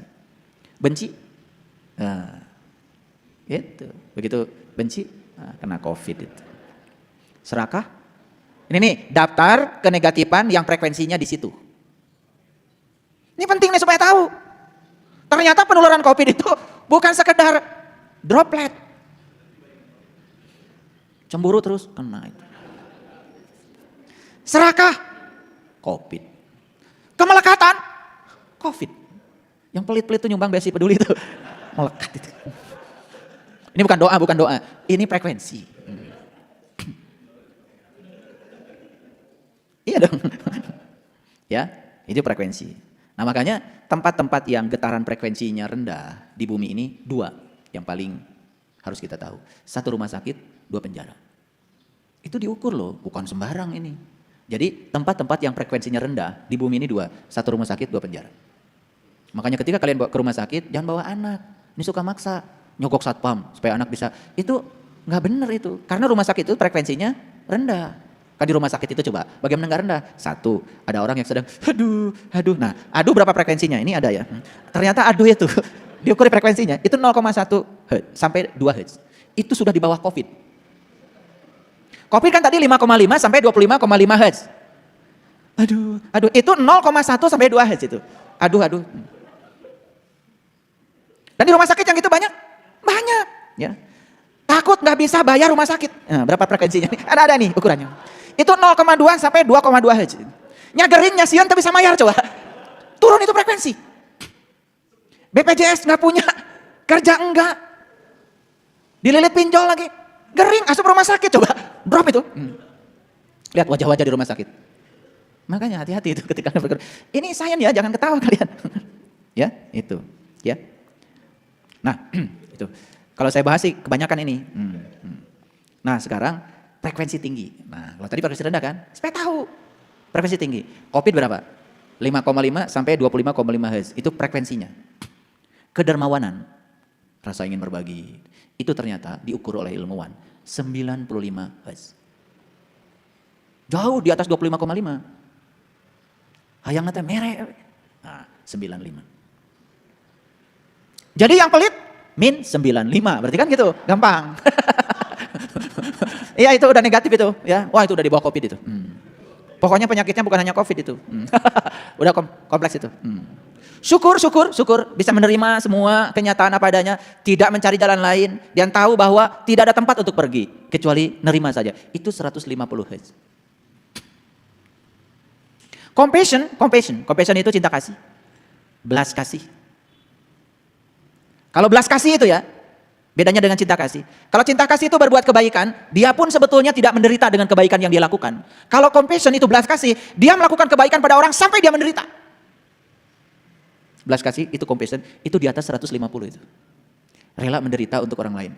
Benci? Nah, itu. Begitu benci, kena COVID itu. Serakah? Ini nih, daftar kenegatifan yang frekuensinya di situ. Ini penting nih supaya tahu. Ternyata penularan COVID itu bukan sekedar droplet. Cemburu terus kena itu. Serakah? COVID. Kemelekatan? COVID. Yang pelit-pelit itu nyumbang besi peduli itu. Melekat itu. Ini bukan doa. Ini frekuensi. Iya dong. Ya, itu frekuensi. Nah makanya tempat-tempat yang getaran frekuensinya rendah di bumi ini 2 yang paling harus kita tahu. 1 rumah sakit, 2 penjara. Itu diukur loh, bukan sembarang ini. Jadi tempat-tempat yang frekuensinya rendah di bumi ini 2. 1 rumah sakit, 2 penjara. Makanya ketika kalian bawa ke rumah sakit, jangan bawa anak. Ini suka maksa, nyogok satpam supaya anak bisa. Itu nggak benar itu. Karena rumah sakit itu frekuensinya rendah. Kan di rumah sakit itu coba, bagaimana nggak rendah? 1, ada orang yang sedang, aduh. Nah, aduh berapa frekuensinya? Ini ada ya. Ternyata aduh itu, diukur frekuensinya, itu 0,1 Hz sampai 2 Hz. Itu sudah di bawah COVID. COVID kan tadi 5,5 sampai 25,5 Hz. Aduh, itu 0,1 sampai 2 Hz itu. Aduh. Dan di rumah sakit yang itu banyak. Ya. Takut nggak bisa bayar rumah sakit. Nah, berapa frekuensinya? Ada nih ukurannya. Itu 0,2 sampai 2,2 Hz. Nyagerin, nyasian tapi bisa mayar coba. Turun itu frekuensi. BPJS nggak punya, kerja enggak. Dililit pinjol lagi. Gering, asup rumah sakit coba. Drop itu. Lihat wajah-wajah di rumah sakit. Makanya hati-hati itu ketika bergerak. Ini sains ya, jangan ketawa kalian. Ya, itu. Ya. Nah, itu. Kalau saya bahas sih kebanyakan ini. Nah sekarang frekuensi tinggi. Nah kalau tadi frekuensi rendah kan, supaya tahu. Frekuensi tinggi. COVID berapa? 5,5 sampai 25,5 Hz. Itu frekuensinya. Kedermawanan, rasa ingin berbagi. Itu ternyata diukur oleh ilmuwan. 95 Hz. Jauh di atas 25,5. Hayang nate mere. Nah 95. Jadi yang pelit min 95, berarti kan gitu, gampang. Iya itu udah negatif itu, ya. Wah itu udah di bawah COVID itu. Pokoknya penyakitnya bukan hanya COVID itu. Udah kompleks itu. Syukur bisa menerima semua kenyataan apa adanya, tidak mencari jalan lain, dan tahu bahwa tidak ada tempat untuk pergi kecuali nerima saja. Itu 150 Hz. Compassion itu cinta kasih, belas kasih. Kalau belas kasih itu ya, bedanya dengan cinta kasih. Kalau cinta kasih itu berbuat kebaikan, dia pun sebetulnya tidak menderita dengan kebaikan yang dia lakukan. Kalau compassion itu belas kasih, dia melakukan kebaikan pada orang sampai dia menderita. Belas kasih itu compassion, itu di atas 150 itu. Rela menderita untuk orang lain.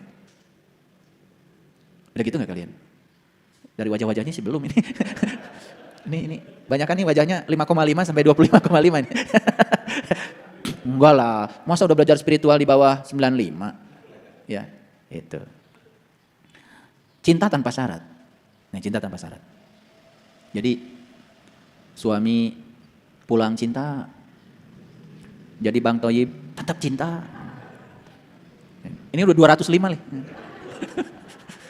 Udah gitu gak kalian? Dari wajah-wajahnya sih belum ini. ini banyak kan nih wajahnya 5,5 sampai 25,5 nih. Enggak lah, masa udah belajar spiritual di bawah 95? Ya, itu. Cinta tanpa syarat. Nah, cinta tanpa syarat. Jadi, suami pulang cinta, Jadi Bang Toyib tetap cinta. Ini udah 205 nih.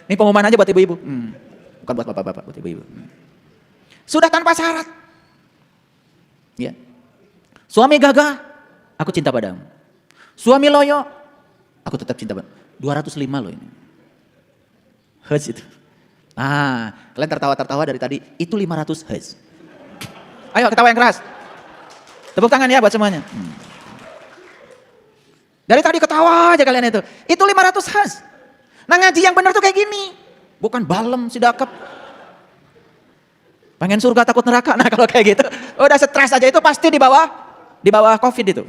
Ini pengumuman aja buat ibu-ibu. Bukan buat bapak-bapak, buat ibu-ibu. Sudah tanpa syarat. Ya. Suami gagah, aku cinta padamu. Suami loyo, aku tetap cinta padamu. 205 loh ini. Hajj itu. Kalian tertawa-tertawa dari tadi, itu 500 hajj. Ayo ketawa yang keras. Tepuk tangan ya buat semuanya. Dari tadi ketawa aja kalian itu. Itu 500 hajj. Nah ngaji yang benar tuh kayak gini. Bukan balem, sidakep. Pengen surga takut neraka. Nah kalau kayak gitu, udah stres aja itu pasti di bawah COVID itu.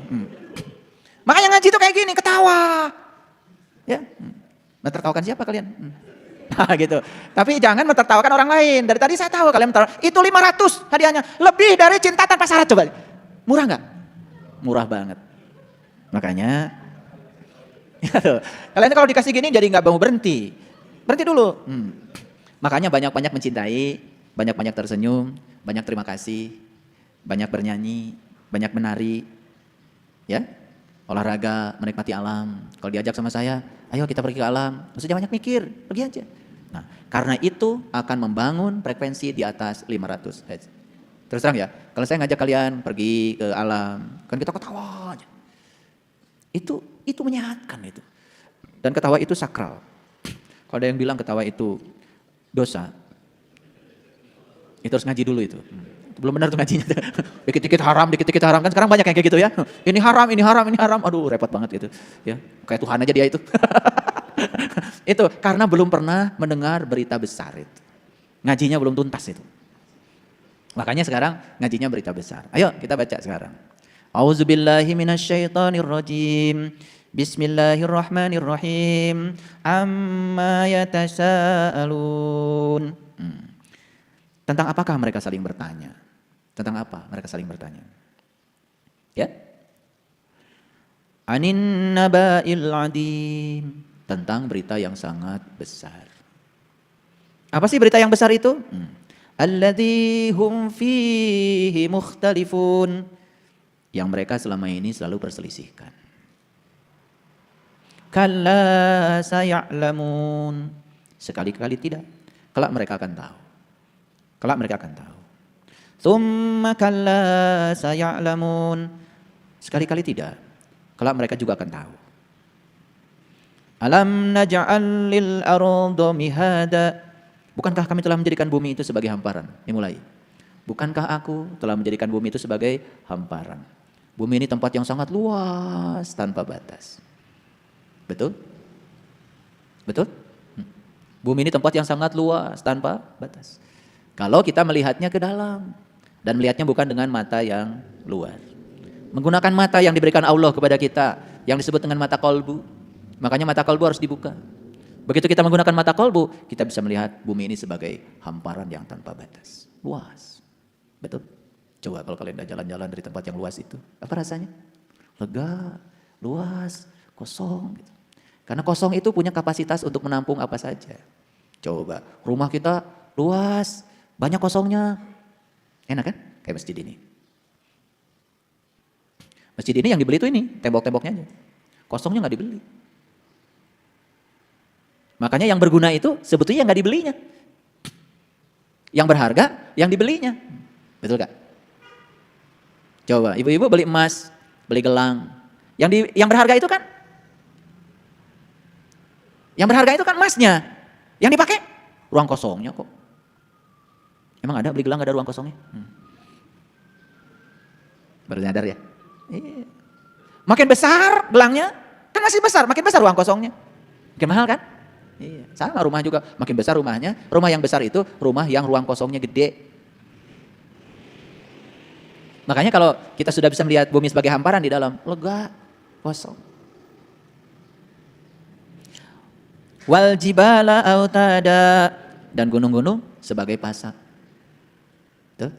Makanya ngaji tuh kayak gini, ketawa. Ya. Mentertawakan siapa kalian? Nah gitu. Tapi jangan mentertawakan orang lain. Dari tadi saya tahu kalian mentertawakan. Itu 500 hadiahnya. Lebih dari cinta tanpa syarat coba. Murah nggak? Murah banget. Makanya ya tuh. Kalian kalau dikasih gini jadi nggak mau berhenti. Berhenti dulu. Makanya banyak-banyak mencintai, banyak-banyak tersenyum, banyak terima kasih, banyak bernyanyi, banyak menari, ya, olahraga, menikmati alam. Kalau diajak sama saya, ayo kita pergi ke alam. Maksudnya banyak mikir, pergi aja. Nah, karena itu akan membangun frekuensi di atas 500 Hz. Terus terang ya, kalau saya ngajak kalian pergi ke alam, kan kita ketawa aja. Itu menyehatkan itu. Dan ketawa itu sakral. Kalau ada yang bilang ketawa itu dosa, itu harus ngaji dulu itu. Belum benar tuh ngajinya. Dikit-dikit haram kan sekarang banyak yang kayak gitu ya. Ini haram, ini haram, ini haram. Aduh repot banget gitu. Ya, kayak Tuhan aja dia itu. Itu karena belum pernah mendengar berita besar itu. Ngajinya belum tuntas itu. Makanya sekarang ngajinya berita besar. Ayo kita baca sekarang. A'udzubillahi minasyaitonirrajim. Bismillahirrahmanirrahim. Amma yatasaalun. Tentang apakah mereka saling bertanya? Tentang apa mereka saling bertanya? Ya. Anin naba'il adim. Tentang berita yang sangat besar. Apa sih berita yang besar itu? Alladzi hum fihi mukhtalifun. Yang mereka selama ini selalu perselisihkan. Kalla saya'lamun. Sekali-kali tidak. Kelak mereka akan tahu. Kelak mereka akan tahu. Tsumma kalla saya'lamun. Sekali-kali tidak. Kelak mereka juga akan tahu. Alam naj'al lil arda mihada. Bukankah kami telah menjadikan bumi itu sebagai hamparan? Dimulai. Bukankah aku telah menjadikan bumi itu sebagai hamparan? Bumi ini tempat yang sangat luas tanpa batas. Betul? Betul? Bumi ini tempat yang sangat luas tanpa batas. Kalau kita melihatnya ke dalam dan melihatnya bukan dengan mata yang luar. Menggunakan mata yang diberikan Allah kepada kita yang disebut dengan mata kolbu. Makanya mata kolbu harus dibuka. Begitu kita menggunakan mata kolbu, kita bisa melihat bumi ini sebagai hamparan yang tanpa batas. Luas. Betul? Coba kalau kalian udah jalan-jalan dari tempat yang luas itu, apa rasanya? Lega, luas, kosong gitu. Karena kosong itu punya kapasitas untuk menampung apa saja. Coba, rumah kita luas, banyak kosongnya. Enak kan? Kayak masjid ini. Masjid ini yang dibeli itu ini, tembok-temboknya aja. Kosongnya nggak dibeli. Makanya yang berguna itu sebetulnya nggak dibelinya. Yang berharga, yang dibelinya. Betul gak? Coba, ibu-ibu beli emas, beli gelang. Yang berharga itu kan? Yang berharga itu kan emasnya. Yang dipakai ruang kosongnya kok. Emang ada beli gelang gak ada ruang kosongnya? Baru nyadar ya? Iya. Makin besar gelangnya, kan masih besar, makin besar ruang kosongnya. Makin mahal kan? Iya. Sama rumah juga, makin besar rumahnya, rumah yang besar itu rumah yang ruang kosongnya gede. Makanya kalau kita sudah bisa melihat bumi sebagai hamparan di dalam, lega, kosong. Wal jibala autada, dan gunung-gunung sebagai pasak. Tuh.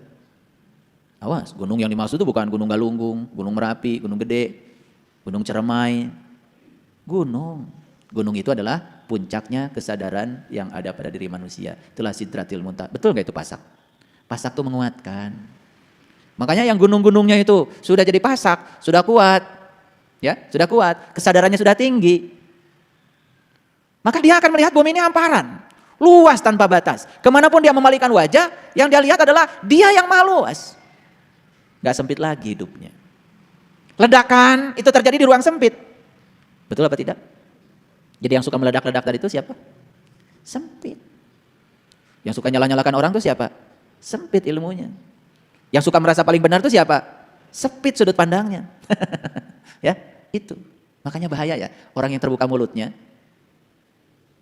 Awas, gunung yang dimaksud itu bukan gunung Galunggung, gunung Merapi, gunung Gede, gunung Ciremai. Gunung. Gunung itu adalah puncaknya kesadaran yang ada pada diri manusia. Itulah Sidratil Muntaha. Betul gak itu pasak? Pasak itu menguatkan. Makanya yang gunung-gunungnya itu sudah jadi pasak, sudah kuat. Ya, sudah kuat, kesadarannya sudah tinggi. Maka dia akan melihat bumi ini hamparan, luas tanpa batas. Kemanapun dia memalikan wajah, yang dia lihat adalah dia yang maha luas. Gak sempit lagi hidupnya. Ledakan itu terjadi di ruang sempit. Betul apa tidak? Jadi yang suka meledak-ledak tadi itu siapa? Sempit. Yang suka nyala-nyalakan orang itu siapa? Sempit ilmunya. Yang suka merasa paling benar itu siapa? Sempit sudut pandangnya. Ya, itu. Makanya bahaya ya, orang yang terbuka mulutnya,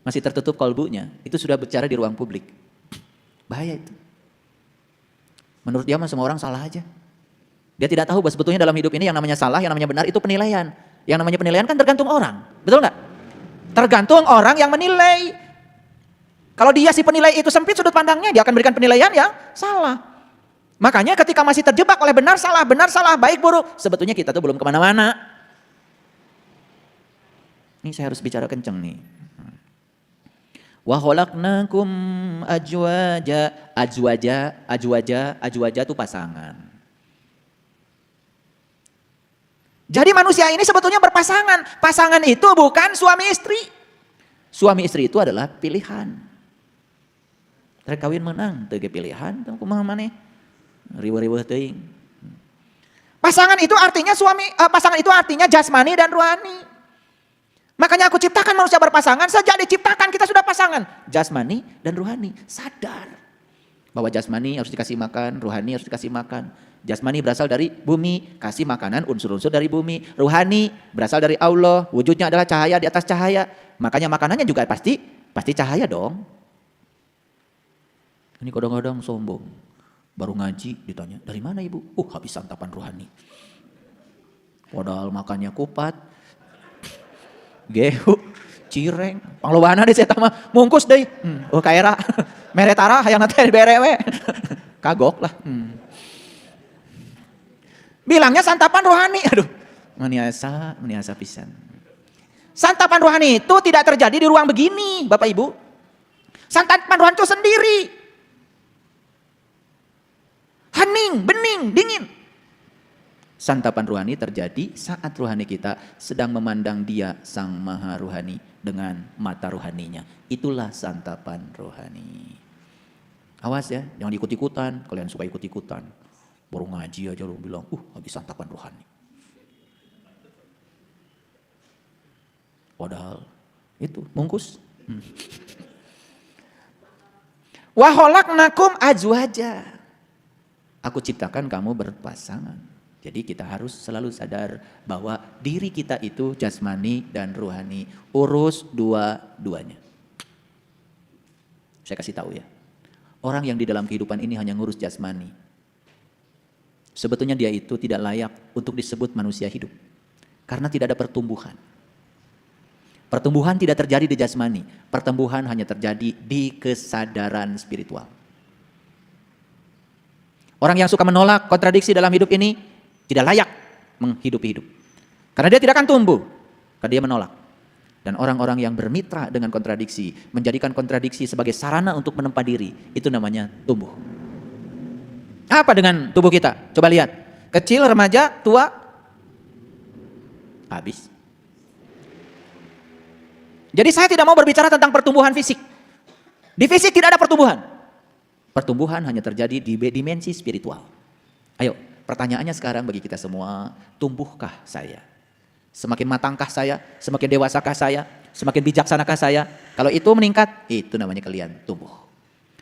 masih tertutup kolbunya, itu sudah bicara di ruang publik. Bahaya itu. Menurut dia mah semua orang salah aja. Dia tidak tahu bahwa sebetulnya dalam hidup ini yang namanya salah, yang namanya benar itu penilaian. Yang namanya penilaian kan tergantung orang. Betul nggak? Tergantung orang yang menilai. Kalau dia si penilai itu sempit sudut pandangnya, dia akan berikan penilaian yang salah. Makanya ketika masih terjebak oleh benar, salah, baik, buruk. Sebetulnya kita tuh belum kemana-mana. Ini saya harus bicara kenceng nih. Wa khalaqnakum ajwaja. Ajwaja itu pasangan. Jadi manusia ini sebetulnya berpasangan. Pasangan itu bukan suami istri. Suami istri itu adalah pilihan. Rek kawin menang, teu ge pilihan, teu kumaha maneh. Riweuh-riweuh teuing. Pasangan itu artinya jasmani dan rohani. Makanya aku ciptakan manusia berpasangan, sejak diciptakan kita sudah pasangan. Jasmani dan rohani, sadar bahwa jasmani harus dikasih makan, rohani harus dikasih makan. Jasmani berasal dari bumi, kasih makanan unsur-unsur dari bumi. Rohani berasal dari Allah, wujudnya adalah cahaya di atas cahaya. Makanya makanannya juga pasti cahaya dong. Ini kadang-kadang sombong. Baru ngaji ditanya, dari mana ibu? Habis santapan rohani. Padahal makannya kupat, gehu, cireng, panglobaana deh saya mah mungkus deh. Kaera, meretara hayang nanti berewe. Kagok lah. Bilangnya santapan rohani. Aduh, maniasa pisan. Santapan rohani itu tidak terjadi di ruang begini, Bapak Ibu. Santapan rohani itu sendiri. Hening, bening, dingin. Santapan rohani terjadi saat rohani kita sedang memandang dia sang maha rohani dengan mata rohaninya. Itulah santapan rohani. Awas ya, jangan ikut-ikutan. Kalian suka ikut-ikutan. Baru ngaji aja lo bilang, habis santapan rohani. Padahal itu mungkus. Wa khalaqnakum azwaja. Aku ciptakan kamu berpasangan. Jadi kita harus selalu sadar bahwa diri kita itu jasmani dan rohani. Urus dua-duanya. Saya kasih tahu ya. Orang yang di dalam kehidupan ini hanya ngurus jasmani. Sebetulnya dia itu tidak layak untuk disebut manusia hidup. Karena tidak ada pertumbuhan. Pertumbuhan tidak terjadi di jasmani. Pertumbuhan hanya terjadi di kesadaran spiritual. Orang yang suka menolak kontradiksi dalam hidup ini tidak layak menghidupi hidup. Karena dia tidak akan tumbuh. Karena dia menolak. Dan orang-orang yang bermitra dengan kontradiksi, menjadikan kontradiksi sebagai sarana untuk menempa diri, itu namanya tumbuh. Apa dengan tubuh kita? Coba lihat. Kecil, remaja, tua, habis. Jadi saya tidak mau berbicara tentang pertumbuhan fisik. Di fisik tidak ada pertumbuhan. Pertumbuhan hanya terjadi di dimensi spiritual. Ayo, pertanyaannya sekarang bagi kita semua, tumbuhkah saya? Semakin matangkah saya? Semakin dewasakah saya? Semakin bijaksanakah saya? Kalau itu meningkat, itu namanya kalian tumbuh.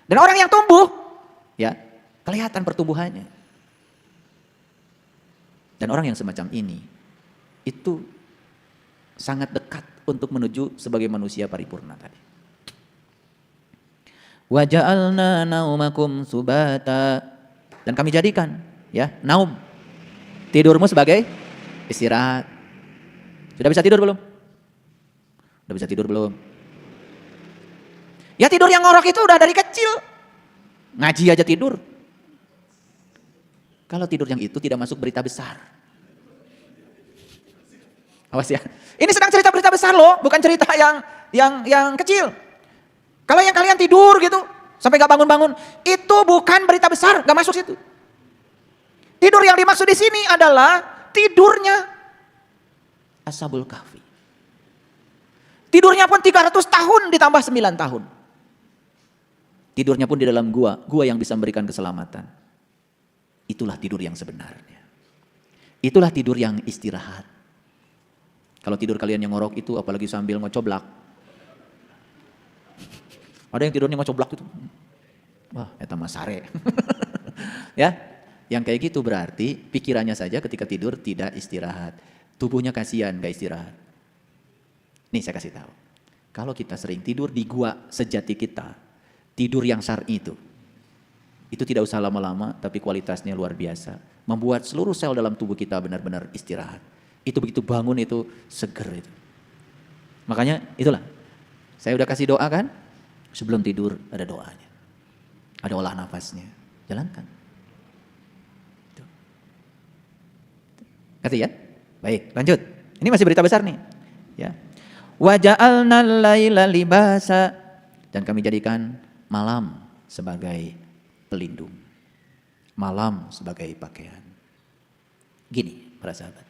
Dan orang yang tumbuh, ya kelihatan pertumbuhannya. Dan orang yang semacam ini, itu sangat dekat untuk menuju sebagai manusia paripurna tadi. Wa ja'alna naumakum subata. Dan kami jadikan ya naum, tidurmu sebagai istirahat. Sudah bisa tidur belum? Udah bisa tidur belum? Ya tidur yang ngorok itu udah dari kecil. Ngaji aja tidur. Kalau tidur yang itu tidak masuk berita besar. Awas ya. Ini sedang cerita berita besar loh, bukan cerita yang kecil. Kalau yang kalian tidur gitu, sampai gak bangun-bangun, itu bukan berita besar, gak masuk situ. Tidur yang dimaksud di sini adalah tidurnya Ashabul Kahfi. Tidurnya pun 300 tahun ditambah 9 tahun. Tidurnya pun di dalam gua yang bisa memberikan keselamatan. Itulah tidur yang sebenarnya. Itulah tidur yang istirahat. Kalau tidur kalian yang ngorok itu apalagi sambil ngocoblak. Ada yang tidurnya ngocoblak itu. Wah, eta mah sare. Ya, yang kayak gitu berarti pikirannya saja ketika tidur tidak istirahat. Tubuhnya kasihan gak istirahat. Nih saya kasih tahu. Kalau kita sering tidur di gua sejati kita, tidur yang syar'i itu tidak usah lama-lama tapi kualitasnya luar biasa. Membuat seluruh sel dalam tubuh kita benar-benar istirahat. Itu begitu bangun itu seger itu. Makanya itulah. Saya udah kasih doa kan? Sebelum tidur ada doanya. Ada olah nafasnya. Jalankan. Ngerti ya? Baik, lanjut. Ini masih berita besar nih. Ya. Wa ja'alnal laila libasa, dan kami jadikan malam sebagai pelindung. Malam sebagai pakaian. Gini, para sahabat.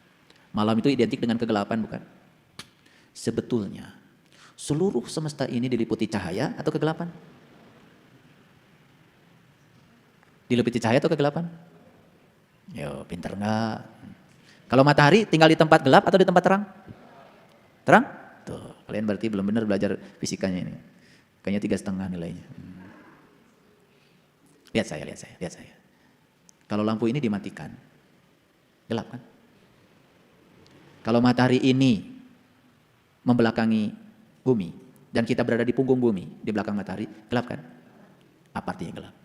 Malam itu identik dengan kegelapan, bukan? Sebetulnya seluruh semesta ini diliputi cahaya atau kegelapan? Diliputi cahaya atau kegelapan? Yo, pinter enggak? Kalau matahari tinggal di tempat gelap atau di tempat terang? Terang? Tuh, kalian berarti belum benar belajar fisikanya ini. Kayaknya 3,5 nilainya. Lihat saya. Kalau lampu ini dimatikan, gelap kan? Kalau matahari ini membelakangi bumi dan kita berada di punggung bumi, di belakang matahari, gelap kan? Apa artinya gelap?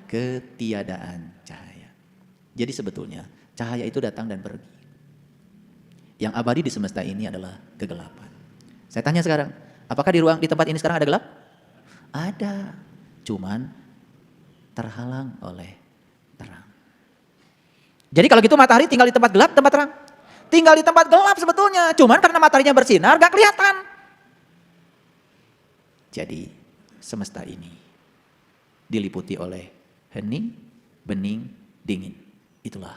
Ketiadaan cahaya. Jadi sebetulnya cahaya itu datang dan pergi. Yang abadi di semesta ini adalah kegelapan. Saya tanya sekarang, apakah di tempat ini sekarang ada gelap? Ada, cuman terhalang oleh terang. Jadi kalau gitu matahari tinggal di tempat gelap, tempat terang? Tinggal di tempat gelap sebetulnya, cuman karena mataharinya bersinar gak kelihatan. Jadi semesta ini diliputi oleh hening, bening, dingin. Itulah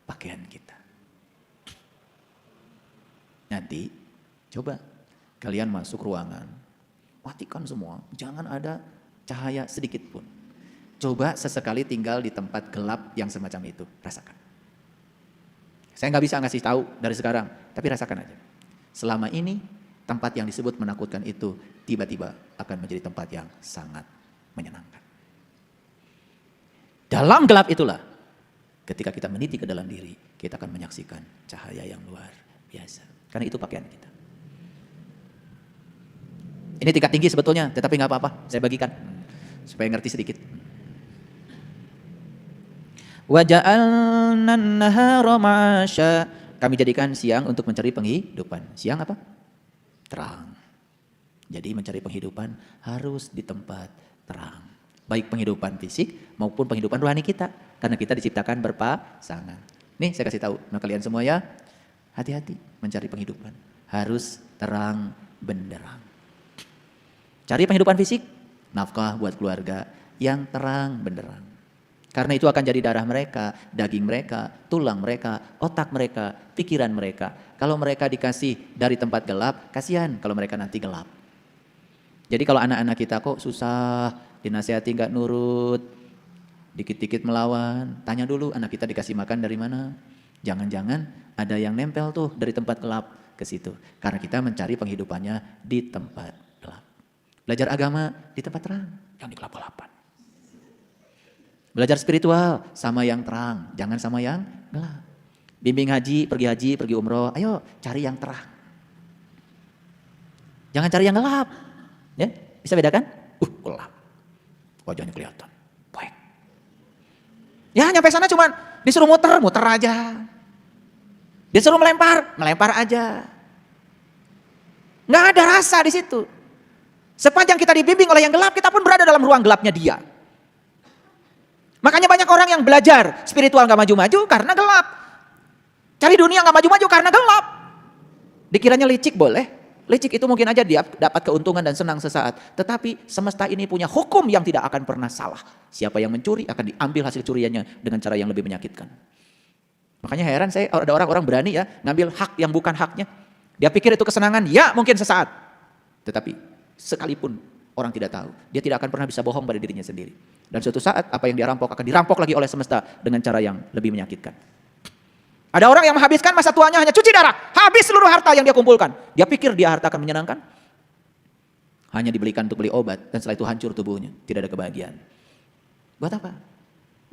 pakaian kita. Nanti coba kalian masuk ruangan, matikan semua, jangan ada cahaya sedikit pun. Coba sesekali tinggal di tempat gelap yang semacam itu, rasakan. Saya nggak bisa ngasih tahu dari sekarang, tapi rasakan aja. Selama ini tempat yang disebut menakutkan itu tiba-tiba akan menjadi tempat yang sangat menyenangkan. Dalam gelap itulah, ketika kita meniti ke dalam diri, kita akan menyaksikan cahaya yang luar biasa. Karena itu pakaian kita. Ini tingkat tinggi sebetulnya, tetapi nggak apa-apa, saya bagikan supaya ngerti sedikit. Wa ja'alna an-nahara ma'asya. Kami jadikan siang untuk mencari penghidupan. Siang apa? Terang. Jadi mencari penghidupan harus di tempat terang. Baik penghidupan fisik maupun penghidupan rohani kita. Karena kita diciptakan berpasangan. Nih saya kasih tahu sama kalian semua ya. Hati-hati mencari penghidupan. Harus terang benderang. Cari penghidupan fisik. Nafkah buat keluarga yang terang benderang. Karena itu akan jadi darah mereka, daging mereka, tulang mereka, otak mereka, pikiran mereka. Kalau mereka dikasih dari tempat gelap, kasihan kalau mereka nanti gelap. Jadi kalau anak-anak kita kok susah, dinasihati nggak nurut, dikit-dikit melawan, tanya dulu anak kita dikasih makan dari mana. Jangan-jangan ada yang nempel tuh dari tempat gelap ke situ. Karena kita mencari penghidupannya di tempat gelap. Belajar agama di tempat terang, yang di gelap-gelapan. Belajar spiritual sama yang terang, jangan sama yang gelap. Bimbing haji, pergi umroh, ayo cari yang terang. Jangan cari yang gelap. Ya, bisa bedakan? Gelap. Wajahnya kelihatan. Baik. Ya, nyampe sana cuman disuruh muter aja. Disuruh melempar aja. Nggak ada rasa di situ. Sepanjang kita dibimbing oleh yang gelap, kita pun berada dalam ruang gelapnya dia. Makanya banyak orang yang belajar spiritual gak maju-maju karena gelap. Cari dunia gak maju-maju karena gelap. Dikiranya licik boleh, Licik itu mungkin aja dia dapat keuntungan dan senang sesaat. Tetapi semesta ini punya hukum yang tidak akan pernah salah. Siapa yang mencuri akan diambil hasil curiannya dengan cara yang lebih menyakitkan. Makanya heran saya ada orang-orang berani ya ngambil hak yang bukan haknya. Dia pikir itu kesenangan, ya mungkin sesaat. Tetapi sekalipun orang tidak tahu, dia tidak akan pernah bisa bohong pada dirinya sendiri. Dan suatu saat apa yang dia rampok akan dirampok lagi oleh semesta dengan cara yang lebih menyakitkan. Ada orang yang menghabiskan masa tuanya hanya cuci darah, habis seluruh harta yang dia kumpulkan. Dia pikir dia harta akan menyenangkan. Hanya dibelikan untuk beli obat dan setelah itu hancur tubuhnya, tidak ada kebahagiaan. Buat apa?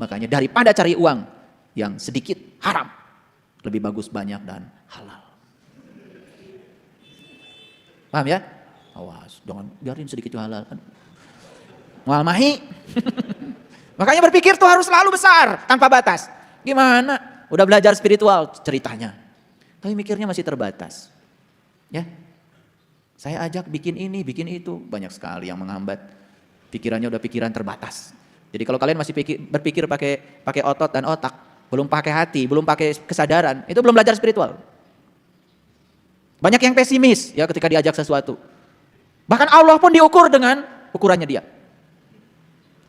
Makanya daripada cari uang yang sedikit haram, lebih bagus banyak dan halal. Paham ya? Awas, jangan biarin sedikit halal. Mual mahi. Makanya berpikir tuh harus selalu besar, tanpa batas. Gimana? Udah belajar spiritual ceritanya. Tapi mikirnya masih terbatas. Ya. Saya ajak bikin ini, bikin itu. Banyak sekali yang menghambat. Pikirannya udah pikiran terbatas. Jadi kalau kalian masih berpikir pakai otot dan otak, belum pakai hati, belum pakai kesadaran, itu belum belajar spiritual. Banyak yang pesimis ya ketika diajak sesuatu. Bahkan Allah pun diukur dengan ukurannya dia.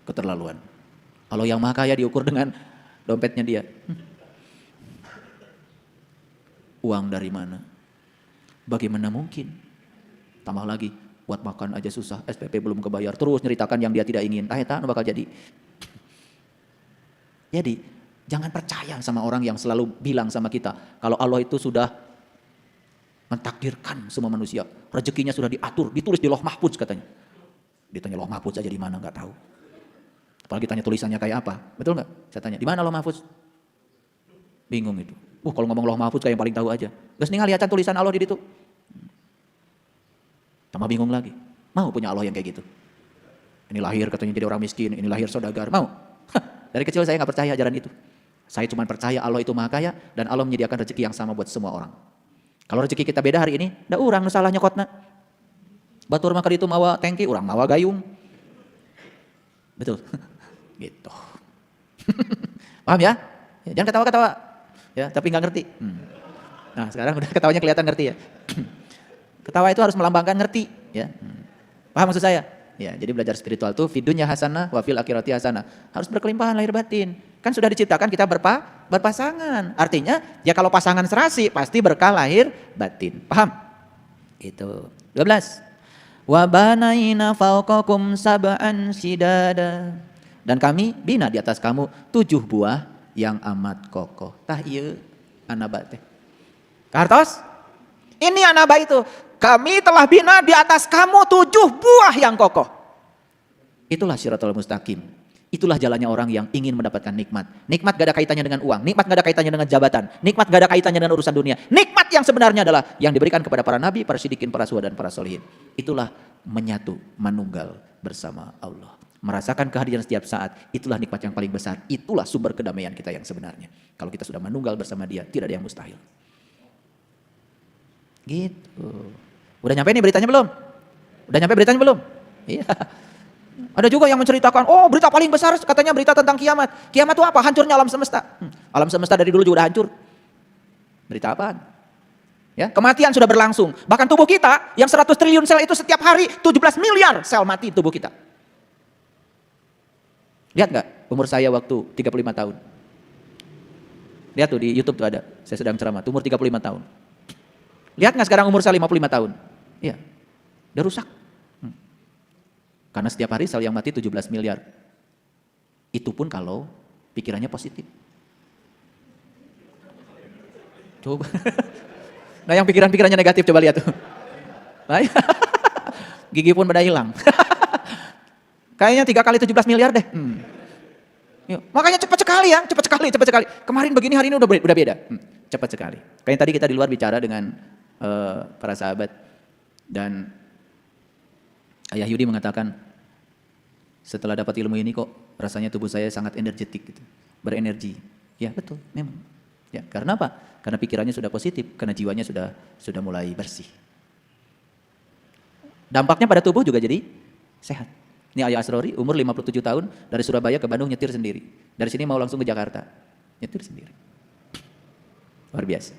Keterlaluan. Kalau yang maha kaya diukur dengan dompetnya dia. Uang dari mana? Bagaimana mungkin? Tambah lagi, buat makan aja susah, SPP belum kebayar, terus nyeritakan yang dia tidak ingin. Eta bakal jadi. Jadi, jangan percaya sama orang yang selalu bilang sama kita, kalau Allah itu sudah mentakdirkan semua manusia, rezekinya sudah diatur, ditulis di Lauh Mahfuz katanya. Ditanya Lauh Mahfuz aja di mana nggak tahu. Apalagi tanya tulisannya kayak apa, betul nggak? Saya tanya, di mana Lauh Mahfuz? Bingung itu. Kalau ngomong Lauh Mahfuz kayak yang paling tahu aja. Terus nih lihat tulisan Allah di situ. Tambah bingung lagi. Mau punya Allah yang kayak gitu. Ini lahir katanya jadi orang miskin, ini lahir saudagar. Mau? Dari kecil saya nggak percaya ajaran itu. Saya cuma percaya Allah itu maha kaya dan Allah menyediakan rezeki yang sama buat semua orang. Kalau rezeki kita beda hari ini, dah urang salahnya kotna. Batur maka itu mawa tangki, urang mawa gayung. Betul. Gitu. Paham ya? Jangan ketawa-ketawa. Ya, tapi nggak ngerti. Nah, sekarang udah ketawanya kelihatan ngerti ya. Ketawa itu harus melambangkan ngerti, ya. Paham maksud saya? Ya, jadi belajar spiritual itu fidunya hasanah wa fil akhirati hasanah. Harus berkelimpahan lahir batin. Kan sudah diciptakan kita berpasangan. Artinya, ya kalau pasangan serasi pasti berkah lahir batin. Paham? Itu. 12. Wa banaina fawqakum sab'an sidada. Dan kami bina di atas kamu 7 buah yang amat kokoh. Tah ieu anaba teh. Kartos? Ini anaba itu. Kami telah bina di atas kamu 7 buah yang kokoh. Itulah Shiratal Mustaqim. Itulah jalannya orang yang ingin mendapatkan nikmat. Nikmat gak ada kaitannya dengan uang. Nikmat gak ada kaitannya dengan jabatan. Nikmat gak ada kaitannya dengan urusan dunia. Nikmat yang sebenarnya adalah yang diberikan kepada para nabi, para siddiqin, para syuhada dan para solihin. Itulah menyatu, manunggal bersama Allah. Merasakan kehadiran setiap saat, itulah nikmat yang paling besar. Itulah sumber kedamaian kita yang sebenarnya. Kalau kita sudah manunggal bersama dia, tidak ada yang mustahil. Gitu. Udah nyampe nih beritanya belum? Udah nyampe beritanya belum? Iya. Ada juga yang menceritakan, oh berita paling besar katanya berita tentang kiamat. Kiamat itu apa? Hancurnya alam semesta. Alam semesta dari dulu juga udah hancur. Berita apaan? Ya, kematian sudah berlangsung. Bahkan tubuh kita yang 100 triliun sel itu setiap hari 17 miliar sel mati tubuh kita. Lihat nggak umur saya waktu 35 tahun? Lihat tuh di YouTube tuh ada. Saya sedang ceramah, umur 35 tahun. Lihat nggak sekarang umur saya 55 tahun? Iya, udah rusak. Karena setiap hari sel yang mati 17 miliar. Itu pun kalau pikirannya positif. Coba. Nah yang pikiran-pikirannya negatif coba lihat tuh. Gigi pun pada hilang. Kayaknya 3 kali 17 miliar deh. Yuk. Makanya cepat sekali ya, cepat sekali. Kemarin begini, hari ini udah beda. Cepat sekali. Kayak tadi kita di luar bicara dengan para sahabat dan Ayah Yudi mengatakan, setelah dapat ilmu ini kok rasanya tubuh saya sangat energetik gitu, berenergi. Ya betul, memang. Ya, karena apa? Karena pikirannya sudah positif, karena jiwanya sudah mulai bersih. Dampaknya pada tubuh juga jadi sehat. Ini Ayah Asrori, umur 57 tahun, dari Surabaya ke Bandung nyetir sendiri. Dari sini mau langsung ke Jakarta, nyetir sendiri. Luar biasa.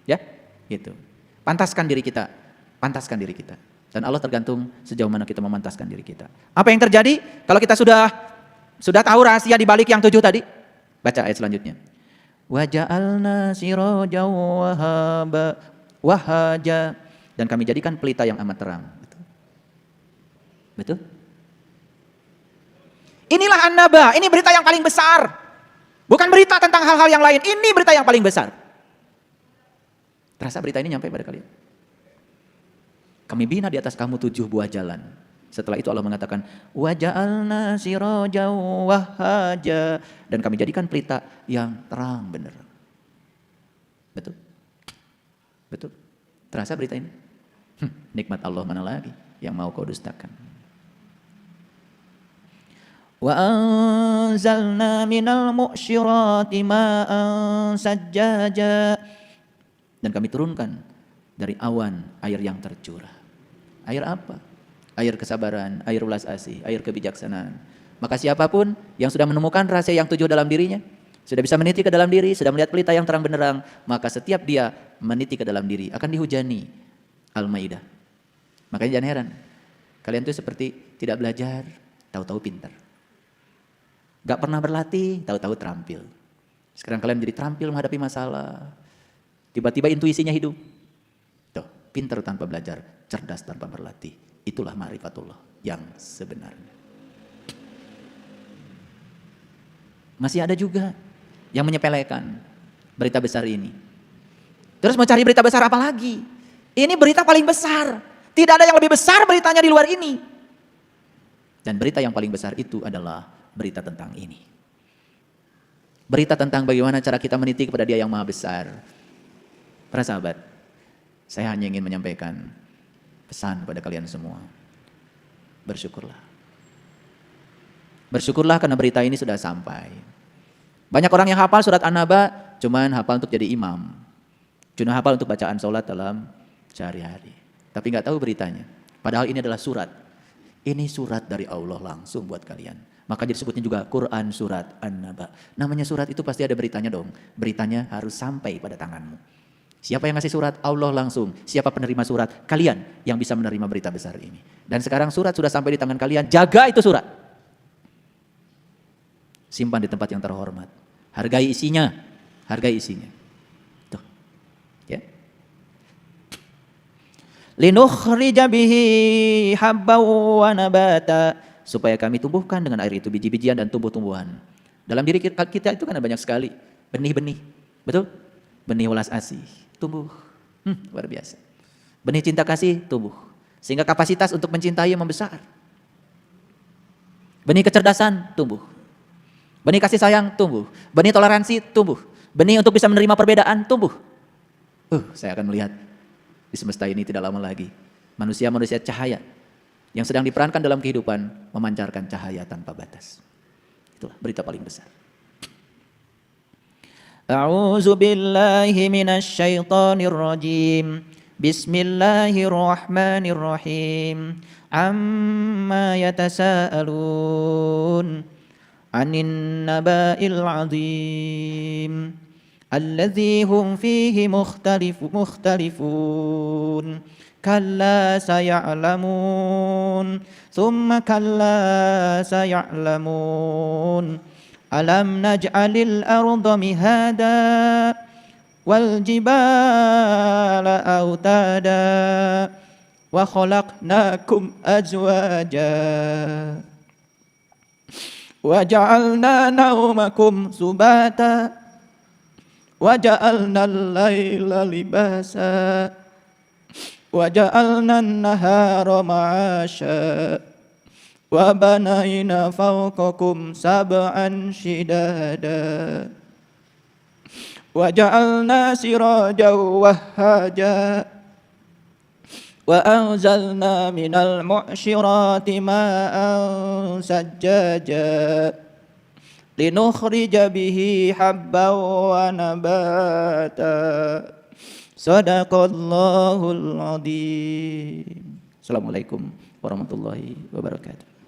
Ya, gitu. Pantaskan diri kita Pantaskan diri kita. Dan Allah tergantung sejauh mana kita memantaskan diri kita. Apa yang terjadi kalau kita sudah tahu rahasia di balik yang 7 tadi? Baca ayat selanjutnya. Wa ja'alna sirajan wahaja, dan kami jadikan pelita yang amat terang. Betul? Inilah An-Naba, ini berita yang paling besar. Bukan berita tentang hal-hal yang lain, ini berita yang paling besar. Terasa berita ini nyampe pada kalian? Kami bina di atas kamu 7 buah jalan. Setelah itu Allah mengatakan, wa ja'alna sirajan wahaja, dan kami jadikan pelita yang terang benar. Betul? Betul? Terasa berita ini? Nikmat Allah mana lagi yang mau kau dustakan? Wa anzalna minal mu'syirati ma'an sajjaja, dan kami turunkan dari awan air yang tercurah. Air apa? Air kesabaran, air ulas asih, air kebijaksanaan. Maka siapapun yang sudah menemukan rahasia yang 7 dalam dirinya, sudah bisa meniti ke dalam diri, sudah melihat pelita yang terang benderang, maka setiap dia meniti ke dalam diri akan dihujani. Al-Maidah. Makanya jangan heran, kalian tuh seperti tidak belajar, tahu-tahu pintar. Gak pernah berlatih, tahu-tahu terampil. Sekarang kalian jadi terampil menghadapi masalah. Tiba-tiba intuisinya hidup. Tuh, pintar tanpa belajar, cerdas tanpa berlatih. Itulah ma'rifatullah yang sebenarnya. Masih ada juga yang menyepelekan berita besar ini. Terus mau cari berita besar apa lagi? Ini berita paling besar. Tidak ada yang lebih besar beritanya di luar ini. Dan berita yang paling besar itu adalah berita tentang ini. Berita tentang bagaimana cara kita meniti kepada Dia yang Maha Besar. Para sahabat, saya hanya ingin menyampaikan pesan pada kalian semua. Bersyukurlah. Bersyukurlah karena berita ini sudah sampai. Banyak orang yang hafal surat An-Naba, cuman hafal untuk jadi imam. Cuma hafal untuk bacaan sholat dalam sehari-hari. Tapi nggak tahu beritanya. Padahal ini adalah surat. Ini surat dari Allah langsung buat kalian. Makanya disebutnya juga Quran surat An-Naba. Namanya surat itu pasti ada beritanya dong. Beritanya harus sampai pada tanganmu. Siapa yang ngasih surat? Allah langsung. Siapa penerima surat? Kalian yang bisa menerima berita besar ini. Dan sekarang surat sudah sampai di tangan kalian. Jaga itu surat. Simpan di tempat yang terhormat. Hargai isinya. Hargai isinya. Tuh. Ya. Linukhrija bihi habban wa nabata, supaya kami tumbuhkan dengan air itu biji-bijian dan tumbuh-tumbuhan. Dalam diri kita itu kan ada banyak sekali benih-benih. Betul? Benih welas asih, tumbuh. Luar biasa. Benih cinta kasih, tumbuh. Sehingga kapasitas untuk mencintai membesar. Benih kecerdasan, tumbuh. Benih kasih sayang, tumbuh. Benih toleransi, tumbuh. Benih untuk bisa menerima perbedaan, tumbuh. Saya akan melihat di semesta ini tidak lama lagi. Manusia-manusia cahaya yang sedang diperankan dalam kehidupan memancarkan cahaya tanpa batas. Itulah berita paling besar. A'udzu billahi minasy syaithanir rajim. Bismillahirrahmanirrahim. Amma yatasaalun 'anin naba'il 'adzim alladzi hum fihi mukhtalifun. Kalla saya'lamun, thumma kalla saya'lamun. Alam naj'alil arda mihada, wal jibala autada, wa khalaqnakum azwaja, wa ja'alna naumakum subata, wa ja'alna al-laila libasa, wa ja'alna an-nahara ma'asha, wa banayna fawqakum sab'an shidada, wa ja'alna sirajan wahhaja, wa anzalna minal mu'syirati ma'an sajjaja, linukhrija bihi habban wa nabata. Sadaqallahul adzim. Assalamualaikum warahmatullahi wabarakatuh.